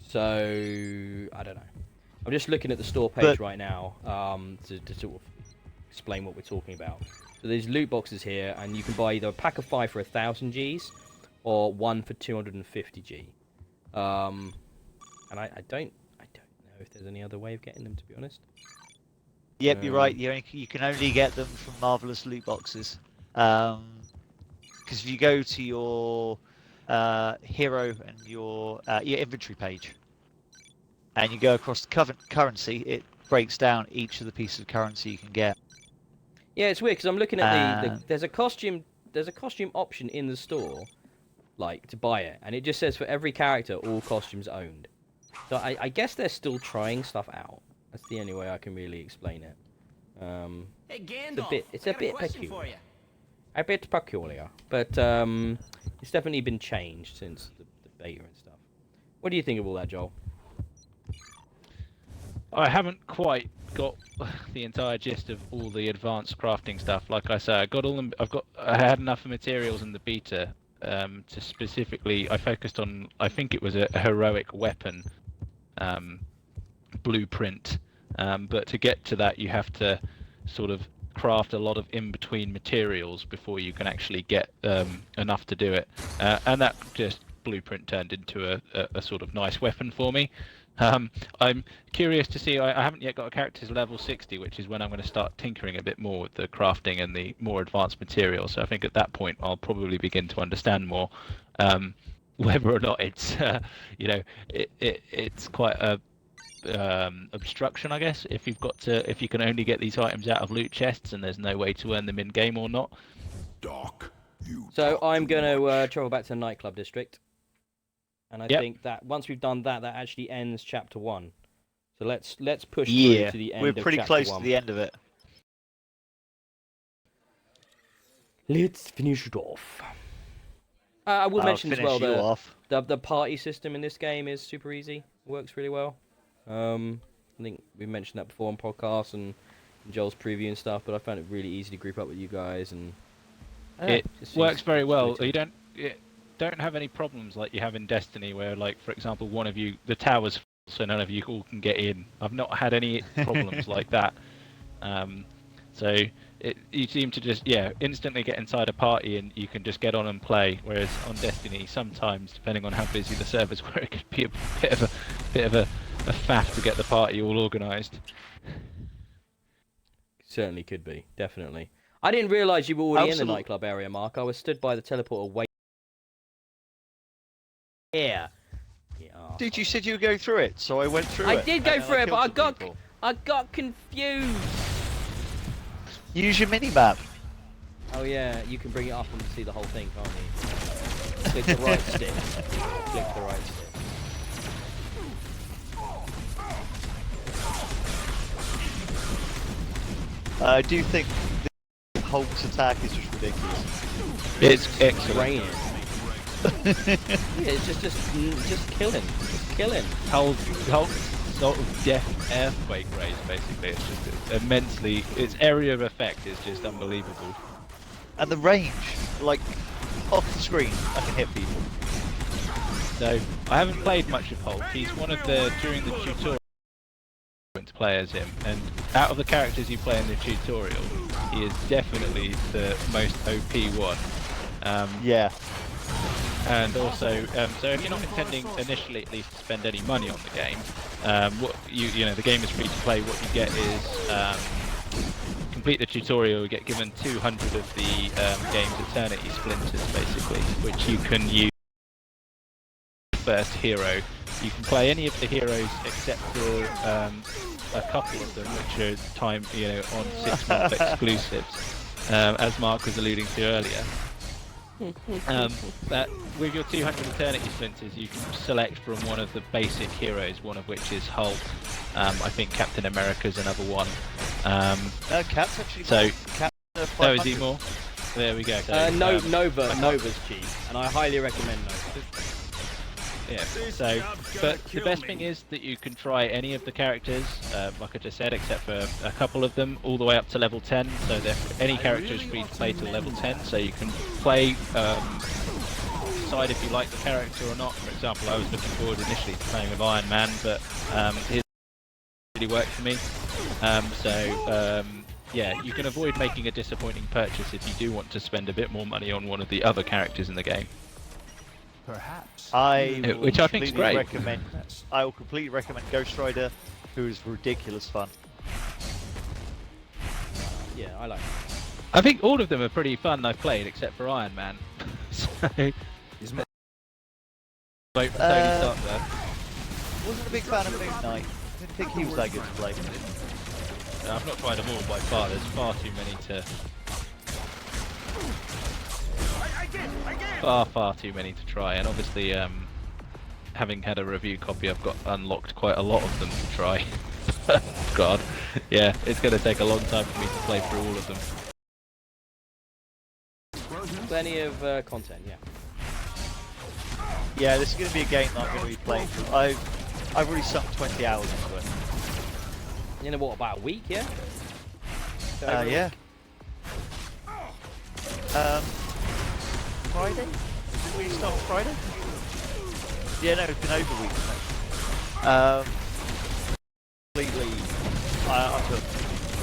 [SPEAKER 2] So I don't know. I'm just looking at the store page right now to sort of explain what we're talking about. So there's loot boxes here, and you can buy either a pack of 5 for 1,000 Gs, or 1 for 250 G. And I don't know if there's any other way of getting them, to be honest.
[SPEAKER 3] Yep, you're right. You can only get them from Marvelous loot boxes. Because if you go to your hero and your inventory page, and you go across the currency, it breaks down each of the pieces of currency you can get.
[SPEAKER 2] Yeah, it's weird because I'm looking at there's a costume option in the store, like to buy it, and it just says for every character all costumes owned. So I guess they're still trying stuff out. That's the only way I can really explain it.
[SPEAKER 5] Hey, Gandalf,
[SPEAKER 2] It's
[SPEAKER 5] I
[SPEAKER 2] a
[SPEAKER 5] got
[SPEAKER 2] bit
[SPEAKER 5] question
[SPEAKER 2] peculiar.
[SPEAKER 5] for you.
[SPEAKER 2] A bit peculiar, but it's definitely been changed since the beta and stuff. What do you think of all that, Joel?
[SPEAKER 1] I haven't quite got the entire gist of all the advanced crafting stuff. Like I say, I had enough materials in the beta to specifically. I focused on. I think it was a heroic weapon blueprint. But to get to that, you have to sort of craft a lot of in-between materials before you can actually get enough to do it, and that just blueprint turned into a sort of nice weapon for me. I'm curious to see. I haven't yet got a character's level 60, which is when I'm going to start tinkering a bit more with the crafting and the more advanced materials. So I think at that point I'll probably begin to understand more whether or not it's it's quite a obstruction, I guess, if you can only get these items out of loot chests and there's no way to earn them in game or not.
[SPEAKER 4] Doc, you.
[SPEAKER 2] So I'm going to travel back to the nightclub district. And I
[SPEAKER 1] Yep.
[SPEAKER 2] think that once we've done that, that actually ends chapter 1. So let's push
[SPEAKER 3] Yeah,
[SPEAKER 2] through to the end
[SPEAKER 3] we're
[SPEAKER 2] of
[SPEAKER 3] pretty
[SPEAKER 2] chapter
[SPEAKER 3] close
[SPEAKER 2] 1.
[SPEAKER 3] to the end of it.
[SPEAKER 2] Let's finish it off. I will
[SPEAKER 3] I'll
[SPEAKER 2] mention as
[SPEAKER 3] finish
[SPEAKER 2] well
[SPEAKER 3] you off.
[SPEAKER 2] the party system in this game is super easy. Works really well. I think we mentioned that before on podcasts and Joel's preview and stuff, but I found it really easy to group up with you guys, and
[SPEAKER 1] It
[SPEAKER 2] just
[SPEAKER 1] works
[SPEAKER 2] seems
[SPEAKER 1] very well.
[SPEAKER 2] intuitive.
[SPEAKER 1] You don't have any problems like you have in Destiny, where, like, for example, one of you, the tower's full, so none of you all can get in. I've not had any problems like that. So you seem to just instantly get inside a party and you can just get on and play. Whereas on Destiny, sometimes depending on how busy the servers were, it could be a bit of a faff to get the party all organised.
[SPEAKER 2] Certainly could be, definitely. I didn't realise you were already in the
[SPEAKER 3] Absolute-
[SPEAKER 2] nightclub area, Mark. I was stood by the teleporter waiting. Yeah.
[SPEAKER 3] Dude, you said you were going through it, so I went through it.
[SPEAKER 2] I did go
[SPEAKER 3] and then
[SPEAKER 2] through it, but
[SPEAKER 3] killed some people.
[SPEAKER 2] I got confused.
[SPEAKER 3] Use your mini-map.
[SPEAKER 2] Oh yeah, you can bring it up and see the whole thing, can't you? Click the right stick. Click the right stick.
[SPEAKER 3] I do think the Hulk's attack is just ridiculous.
[SPEAKER 1] It's excellent.
[SPEAKER 2] Raining. Yeah, it's just killing. Just killing.
[SPEAKER 1] Hulk sort of death earthquake rays, basically. It's just immensely. Its area of effect is just unbelievable.
[SPEAKER 3] And the range, like, off the screen, I can hit people.
[SPEAKER 1] So I haven't played much of Hulk. He's one of the during the tutorial to play as him, and out of the characters you play in the tutorial, he is definitely the most OP one.
[SPEAKER 3] Yeah.
[SPEAKER 1] And also, so if you're not intending initially at least to spend any money on the game, what you know the game is free to play. What you get is complete the tutorial. You get given 200 of the game's Eternity Splinters, basically, which you can use. First hero, you can play any of the heroes except for a couple of them, which are on 6-month exclusives, as Mark was alluding to earlier. But with your 200 Eternity Splinters, you can select from one of the basic heroes, one of which is Hulk. I think Captain America's another one.
[SPEAKER 3] Cap's actually
[SPEAKER 1] So,
[SPEAKER 3] Cap's
[SPEAKER 1] oh, is he more? There we go. So,
[SPEAKER 2] Nova's cheap, and I highly recommend Nova.
[SPEAKER 1] Yeah, so, but the best thing is that you can try any of the characters, like I just said, except for a couple of them, all the way up to level 10, so any character is free to play till level 10, so you can play, decide if you like the character or not. For example, I was looking forward initially to playing with Iron Man, but his really worked for me, yeah, you can avoid making a disappointing purchase if you do want to spend a bit more money on one of the other characters in the game.
[SPEAKER 4] Perhaps.
[SPEAKER 1] Which I think is great.
[SPEAKER 3] I will completely recommend Ghost Rider, who is ridiculous fun.
[SPEAKER 2] Yeah, I like it.
[SPEAKER 1] I think all of them are pretty fun I've played, except for Iron Man. So, Tony Stark there.
[SPEAKER 3] Wasn't a big fan of Moon Knight. Didn't think he was that good to play.
[SPEAKER 1] I've not tried them all by far, there's far too many to... Far too many to try, and obviously having had a review copy I've got unlocked quite a lot of them to try. God, yeah, it's going to take a long time for me to play through all of them.
[SPEAKER 2] Plenty of content, yeah.
[SPEAKER 3] Yeah, this is going to be a game that I'm going to be playing through. I've already sunk 20 hours into it.
[SPEAKER 2] In what, about a week, yeah?
[SPEAKER 3] Yeah. Friday? Did we start Friday? Yeah, no, it's been over a week, isn't it? Completely,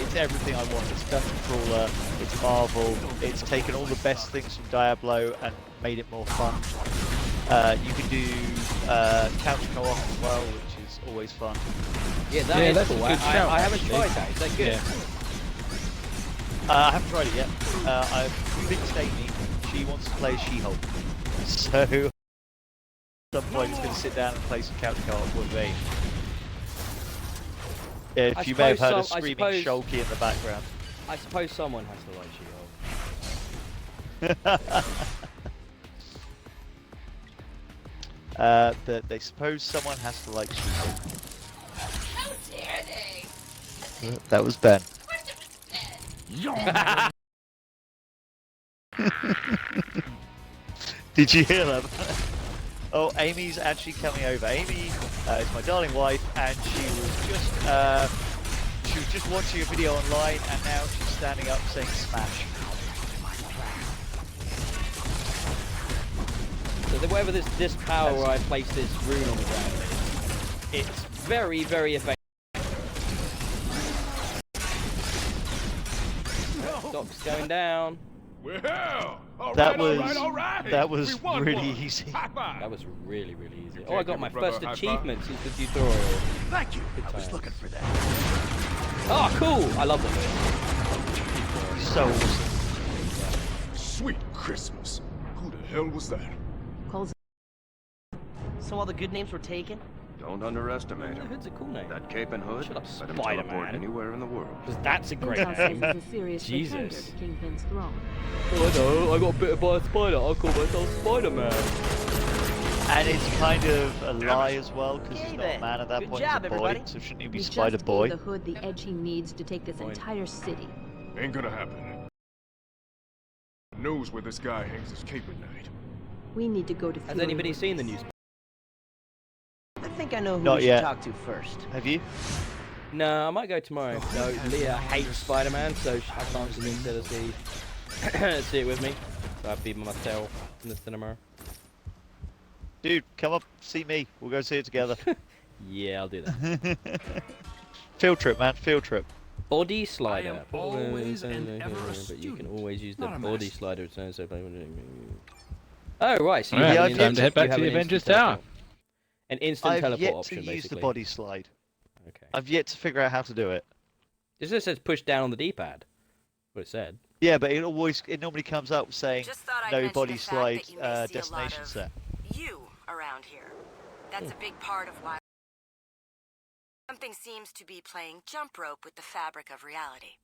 [SPEAKER 3] It's everything I want. It's dungeon crawler. It's Marvel. It's taken all the best things from Diablo and made it more fun. You can do couch co-op as well, which is always fun.
[SPEAKER 2] Yeah,
[SPEAKER 1] Yeah,
[SPEAKER 2] that's
[SPEAKER 1] that's a
[SPEAKER 2] cool.
[SPEAKER 1] good shout,
[SPEAKER 2] I haven't
[SPEAKER 1] actually.
[SPEAKER 2] tried that. Is that good?
[SPEAKER 1] Yeah.
[SPEAKER 3] I haven't tried it yet. I've convinced Amy. She wants to play She-Hulk. So at some point, he's going to sit down and play some couch co-op with me. If
[SPEAKER 2] I
[SPEAKER 3] you may have heard a
[SPEAKER 2] suppose
[SPEAKER 3] screaming
[SPEAKER 2] suppose-
[SPEAKER 3] Shulky in the background.
[SPEAKER 2] I suppose someone has to like She-Hulk.
[SPEAKER 3] They suppose someone has to like She-Hulk.
[SPEAKER 5] How dare they?
[SPEAKER 3] That was Ben. Did you hear that? Oh, Amy's actually coming over. Amy is my darling wife, and she was just watching a video online, and now she's standing up saying smash.
[SPEAKER 2] So whatever this power where I place this rune on the ground is, it's very, very effective. Stock's going down.
[SPEAKER 6] Well, all
[SPEAKER 3] That
[SPEAKER 6] right, all right.
[SPEAKER 3] that was
[SPEAKER 6] We won
[SPEAKER 3] really
[SPEAKER 6] one.
[SPEAKER 3] easy.
[SPEAKER 6] High five.
[SPEAKER 2] That was really, really easy.
[SPEAKER 6] You
[SPEAKER 2] Oh, I
[SPEAKER 6] can't
[SPEAKER 2] got
[SPEAKER 6] give
[SPEAKER 2] my
[SPEAKER 6] a brother
[SPEAKER 2] first
[SPEAKER 6] a high five?
[SPEAKER 2] achievement since the tutorial.
[SPEAKER 4] Thank you.
[SPEAKER 2] Good
[SPEAKER 4] I was
[SPEAKER 2] times.
[SPEAKER 4] looking for that.
[SPEAKER 2] Oh, cool! I love it.
[SPEAKER 3] So awesome.
[SPEAKER 6] Sweet Christmas. Who the hell was that?
[SPEAKER 5] Calls. So all the good names were taken?
[SPEAKER 7] Don't underestimate
[SPEAKER 2] The
[SPEAKER 7] him.
[SPEAKER 2] Hood's a cool name.
[SPEAKER 7] That cape and hood,
[SPEAKER 2] Shut up,
[SPEAKER 7] let him
[SPEAKER 2] Spider-Man.
[SPEAKER 7] teleport anywhere in the world.
[SPEAKER 2] Because that's a great
[SPEAKER 8] Intel says
[SPEAKER 2] name.
[SPEAKER 8] he's a serious
[SPEAKER 2] Jesus.
[SPEAKER 8] pretender to Kingpin's throne.
[SPEAKER 2] Oh, I know. I got bitten by a spider. I'll call myself Spider-Man.
[SPEAKER 3] And it's kind of a lie as well, because he's
[SPEAKER 5] Okay
[SPEAKER 3] not a
[SPEAKER 5] then.
[SPEAKER 3] man at that
[SPEAKER 5] Good
[SPEAKER 3] point,
[SPEAKER 5] job,
[SPEAKER 3] he's a boy,
[SPEAKER 5] everybody.
[SPEAKER 3] so shouldn't he be
[SPEAKER 8] We
[SPEAKER 3] Spider
[SPEAKER 8] just
[SPEAKER 3] Boy?
[SPEAKER 8] gave the Hood the edge he needs to take this
[SPEAKER 2] Fine.
[SPEAKER 8] entire city.
[SPEAKER 6] Ain't gonna happen. Knows where this guy hangs his cape at night.
[SPEAKER 8] We need to go to.
[SPEAKER 2] Has
[SPEAKER 8] Fury
[SPEAKER 2] anybody
[SPEAKER 8] with
[SPEAKER 2] seen the
[SPEAKER 8] this.
[SPEAKER 2] news?
[SPEAKER 5] I think I know who
[SPEAKER 3] Not
[SPEAKER 5] we should
[SPEAKER 3] yet.
[SPEAKER 5] talk to first.
[SPEAKER 3] Have you?
[SPEAKER 2] No, I might go tomorrow. No, Leah hates Spider-Man, so I can't convince her to see see it with me. So I'll be by myself in the cinema.
[SPEAKER 3] Dude, come up, see me. We'll go see it together.
[SPEAKER 2] Yeah, I'll do that.
[SPEAKER 3] Field trip, man. Field trip.
[SPEAKER 2] Body slider.
[SPEAKER 4] always and ever a
[SPEAKER 2] But you
[SPEAKER 4] student,
[SPEAKER 2] can always use the
[SPEAKER 4] not a
[SPEAKER 2] body
[SPEAKER 4] mess.
[SPEAKER 2] slider. Oh right, so you
[SPEAKER 1] Alright,
[SPEAKER 2] have
[SPEAKER 3] Yeah,
[SPEAKER 2] an
[SPEAKER 1] time to head
[SPEAKER 2] instant- you
[SPEAKER 1] back
[SPEAKER 2] have
[SPEAKER 1] to the
[SPEAKER 2] an
[SPEAKER 1] Avengers
[SPEAKER 2] instant
[SPEAKER 1] Tower.
[SPEAKER 2] teleport. An instant
[SPEAKER 3] I've
[SPEAKER 2] teleport
[SPEAKER 3] yet
[SPEAKER 2] option,
[SPEAKER 3] to use
[SPEAKER 2] basically.
[SPEAKER 3] the body slide.
[SPEAKER 2] Okay.
[SPEAKER 3] I've yet to figure out how to do it.
[SPEAKER 2] It just says push down on the D-pad. What it said.
[SPEAKER 3] Yeah, but it normally comes up saying
[SPEAKER 9] Just thought I'd
[SPEAKER 3] no
[SPEAKER 9] mention
[SPEAKER 3] body
[SPEAKER 9] the fact
[SPEAKER 3] slide
[SPEAKER 9] that you may see a lot
[SPEAKER 3] destination
[SPEAKER 9] of
[SPEAKER 3] set.
[SPEAKER 9] you around here. That's a big part of why something seems to be playing jump rope with the fabric of reality.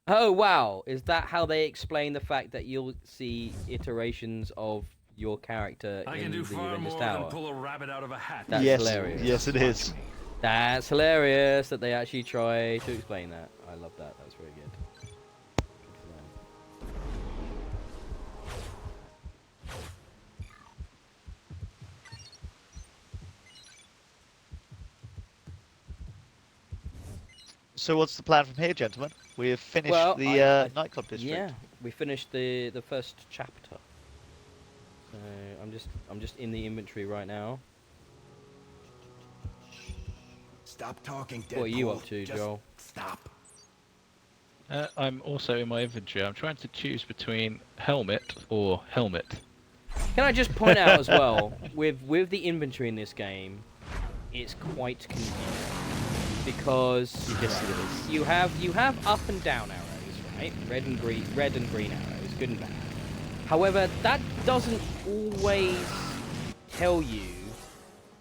[SPEAKER 2] Oh wow, is that how they explain the fact that you'll see iterations of your character
[SPEAKER 4] I
[SPEAKER 2] in
[SPEAKER 4] can do
[SPEAKER 2] the
[SPEAKER 4] far
[SPEAKER 2] Avengers
[SPEAKER 4] more
[SPEAKER 2] Tower?
[SPEAKER 4] than pull a rabbit out of a hat.
[SPEAKER 2] That's
[SPEAKER 3] yes,
[SPEAKER 2] hilarious.
[SPEAKER 3] yes, it is.
[SPEAKER 2] That's hilarious that they actually try to explain that. I love that. That's very good. Good for them.
[SPEAKER 3] So what's the plan from here, gentlemen? We have finished
[SPEAKER 2] Well,
[SPEAKER 3] the
[SPEAKER 2] I-
[SPEAKER 3] nightclub district.
[SPEAKER 2] Yeah, we finished the first chapter. So I'm just in the inventory right now.
[SPEAKER 4] Stop talking, Deadpool.
[SPEAKER 2] What are you up to,
[SPEAKER 4] Just
[SPEAKER 2] Joel?
[SPEAKER 4] Stop.
[SPEAKER 1] I'm also in my inventory. I'm trying to choose between helmet or helmet.
[SPEAKER 2] Can I just point out as well, with the inventory in this game, it's quite confusing because you have up and down arrows, right? Red and green arrows, good and bad. However, that doesn't always tell you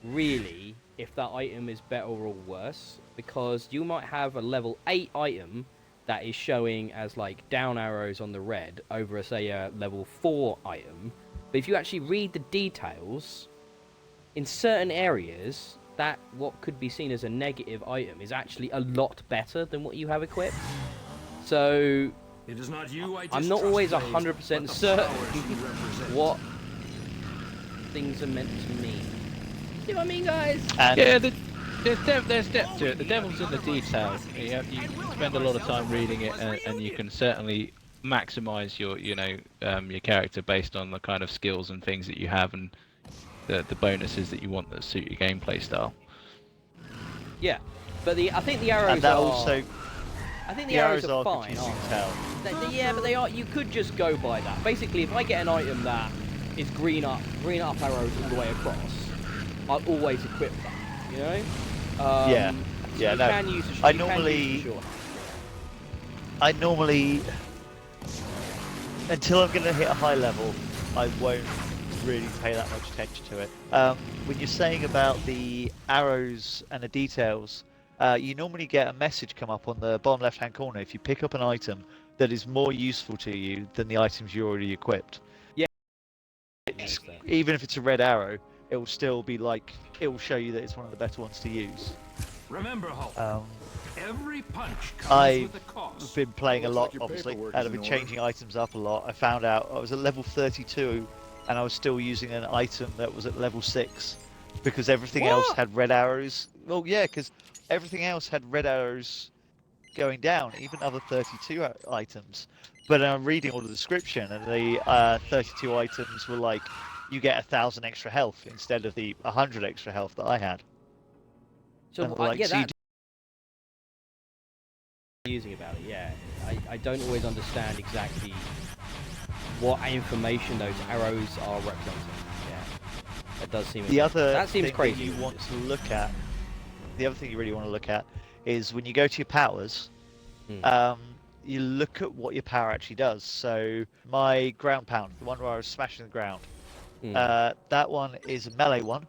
[SPEAKER 2] really if that item is better or worse, because you might have a level 8 item that is showing as like down arrows on the red over say a level 4 item. But if you actually read the details, in certain areas, that what could be seen as a negative item is actually a lot better than what you have equipped. So
[SPEAKER 4] It is not you I
[SPEAKER 2] I'm not
[SPEAKER 4] distrust,
[SPEAKER 2] always
[SPEAKER 4] Blade,
[SPEAKER 2] 100%
[SPEAKER 4] but the
[SPEAKER 2] certain
[SPEAKER 4] powers you represent.
[SPEAKER 2] what things are meant to mean. See what I mean, guys?
[SPEAKER 3] And
[SPEAKER 1] Yeah, there's depth to it. The devil's in the detail. You spend a lot of time reading it, and you can certainly maximize your your character based on the kind of skills and things that you have and the bonuses that you want that suit your gameplay style.
[SPEAKER 2] Yeah, but I think the arrows
[SPEAKER 3] and that
[SPEAKER 2] are...
[SPEAKER 3] also
[SPEAKER 2] I think the arrows are fine,
[SPEAKER 3] confusing
[SPEAKER 2] aren't
[SPEAKER 3] as
[SPEAKER 2] they?
[SPEAKER 3] hell.
[SPEAKER 2] Yeah, but they are. You could just go by that. Basically, if I get an item that is green up arrows all the way across, I'll always equip that. You know?
[SPEAKER 3] Yeah.
[SPEAKER 2] So
[SPEAKER 3] Yeah.
[SPEAKER 2] you
[SPEAKER 3] No.
[SPEAKER 2] can use a,
[SPEAKER 3] I
[SPEAKER 2] you can
[SPEAKER 3] normally.
[SPEAKER 2] use the short.
[SPEAKER 3] I normally, until I'm going to hit a high level, I won't really pay that much attention to it. When you're saying about the arrows and the details, you normally get a message come up on the bottom left-hand corner if you pick up an item that is more useful to you than the items you already equipped.
[SPEAKER 2] Yeah.
[SPEAKER 3] Even if it's a red arrow, it will still be like, it will show you that it's one of the better ones to use.
[SPEAKER 4] Remember, Hulk. Every punch comes
[SPEAKER 3] I've
[SPEAKER 4] with a cost.
[SPEAKER 3] been playing a
[SPEAKER 6] Looks
[SPEAKER 3] lot,
[SPEAKER 6] like your
[SPEAKER 3] obviously,
[SPEAKER 6] paperwork
[SPEAKER 3] and
[SPEAKER 6] is
[SPEAKER 3] I've been
[SPEAKER 6] in order.
[SPEAKER 3] changing items up a lot. I found out I was at level 32, and I was still using an item that was at level 6, because everything else had red arrows. Well, yeah, because everything else had red arrows going down, even other 32 items. But I'm reading all the description, and the 32 items were like, you get 1,000 extra health instead of the 100 extra health that I had.
[SPEAKER 2] So
[SPEAKER 3] And like,
[SPEAKER 2] yeah,
[SPEAKER 3] so you
[SPEAKER 2] that using about it. Yeah, I don't always understand exactly what information those arrows are representing. Yeah, that does seem.
[SPEAKER 3] The other
[SPEAKER 2] that seems
[SPEAKER 3] thing
[SPEAKER 2] crazy.
[SPEAKER 3] that you want to look at, the other thing you really want to look at, is when you go to your powers, you look at what your power actually does. So my ground pound, the one where I was smashing the ground, that one is a melee one,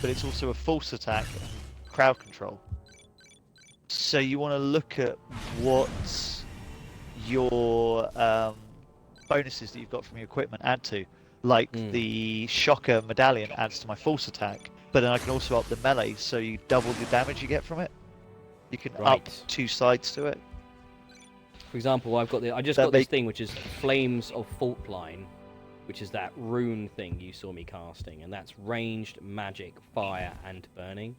[SPEAKER 3] but it's also a force attack and crowd control. So you want to look at what your bonuses that you've got from your equipment add to. Like the shocker medallion adds to my force attack, but then I can also up the melee, so you double the damage you get from it. You can up 2 sides to it.
[SPEAKER 2] For example, I just got this thing which is Flames of Fault Line, which is that rune thing you saw me casting, and that's ranged magic, fire, and burning.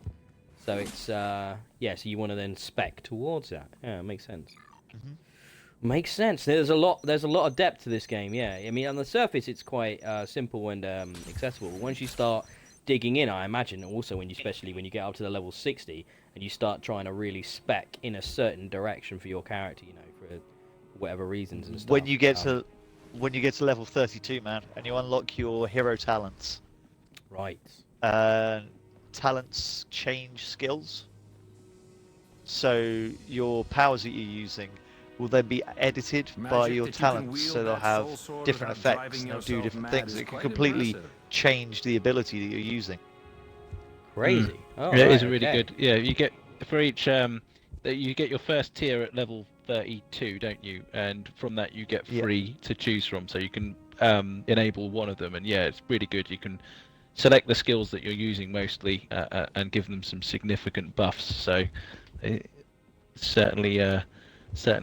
[SPEAKER 2] So it's yeah. So you want to then spec towards that. Yeah, it makes sense. Makes sense. There's a lot of depth to this game. Yeah, I mean, on the surface it's quite simple and accessible. But once you start digging in, I imagine also especially when you get up to the level 60 and you start trying to really spec in a certain direction for your character, you know, for whatever reasons and stuff.
[SPEAKER 3] When you get to level 32, man, and you unlock your hero talents.
[SPEAKER 2] Right.
[SPEAKER 3] Talents change skills. So your powers that you're using will then be edited by your talents, so they'll have different effects and they'll do different things. It can completely change the ability that you're using.
[SPEAKER 2] Crazy. Oh,
[SPEAKER 1] yeah,
[SPEAKER 2] right,
[SPEAKER 1] it is really
[SPEAKER 2] okay.
[SPEAKER 1] good. Yeah, you get for each you get your first tier at level 32, don't you? And from that you get 3 to choose from, so you can enable one of them. And yeah, it's really good. You can select the skills that you're using mostly and give them some significant buffs. So it certainly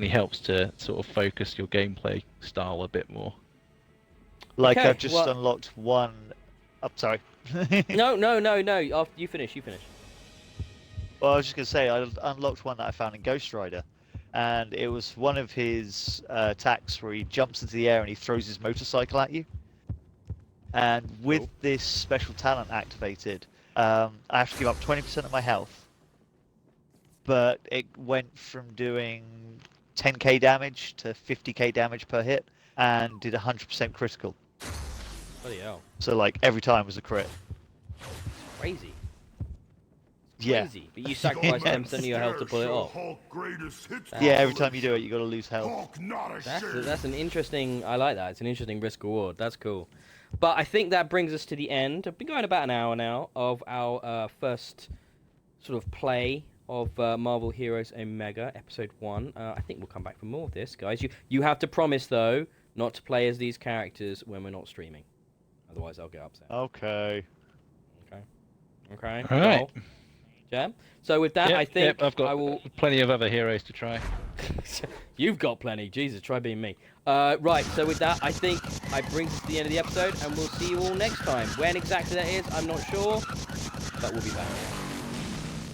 [SPEAKER 1] helps to sort of focus your gameplay style a bit more.
[SPEAKER 3] Like
[SPEAKER 2] Okay,
[SPEAKER 3] I've just unlocked one. Oh, sorry.
[SPEAKER 2] No. After you finish.
[SPEAKER 3] Well, I was just gonna say I unlocked one that I found in Ghost Rider, and it was one of his attacks where he jumps into the air and he throws his motorcycle at you. And with this special talent activated, I have to give up 20% of my health. But it went from doing 10k damage to 50k damage per hit, and did 100% critical.
[SPEAKER 2] Bloody hell.
[SPEAKER 3] So like every time was a crit.
[SPEAKER 2] Crazy.
[SPEAKER 3] Yeah.
[SPEAKER 2] Crazy. But you sacrifice 10% of your health to pull it off.
[SPEAKER 3] Yeah, every time you do it, you got to lose health.
[SPEAKER 2] That's an interesting. I like that. It's an interesting risk reward. That's cool. But I think that brings us to the end. I've been going about an hour now of our first sort of play of Marvel Heroes Omega Episode 1. I think we'll come back for more of this, guys. You have to promise though not to play as these characters when we're not streaming. Otherwise, I'll get upset.
[SPEAKER 3] Okay.
[SPEAKER 2] Okay.
[SPEAKER 1] All right.
[SPEAKER 2] Well, Jam. So with that, I think
[SPEAKER 1] I've got
[SPEAKER 2] I will.
[SPEAKER 1] plenty of other heroes to try.
[SPEAKER 2] You've got plenty. Jesus, try being me. Right, so with that, I think I bring us to the end of the episode, and we'll see you all next time. When exactly that is, I'm not sure, but we'll be back.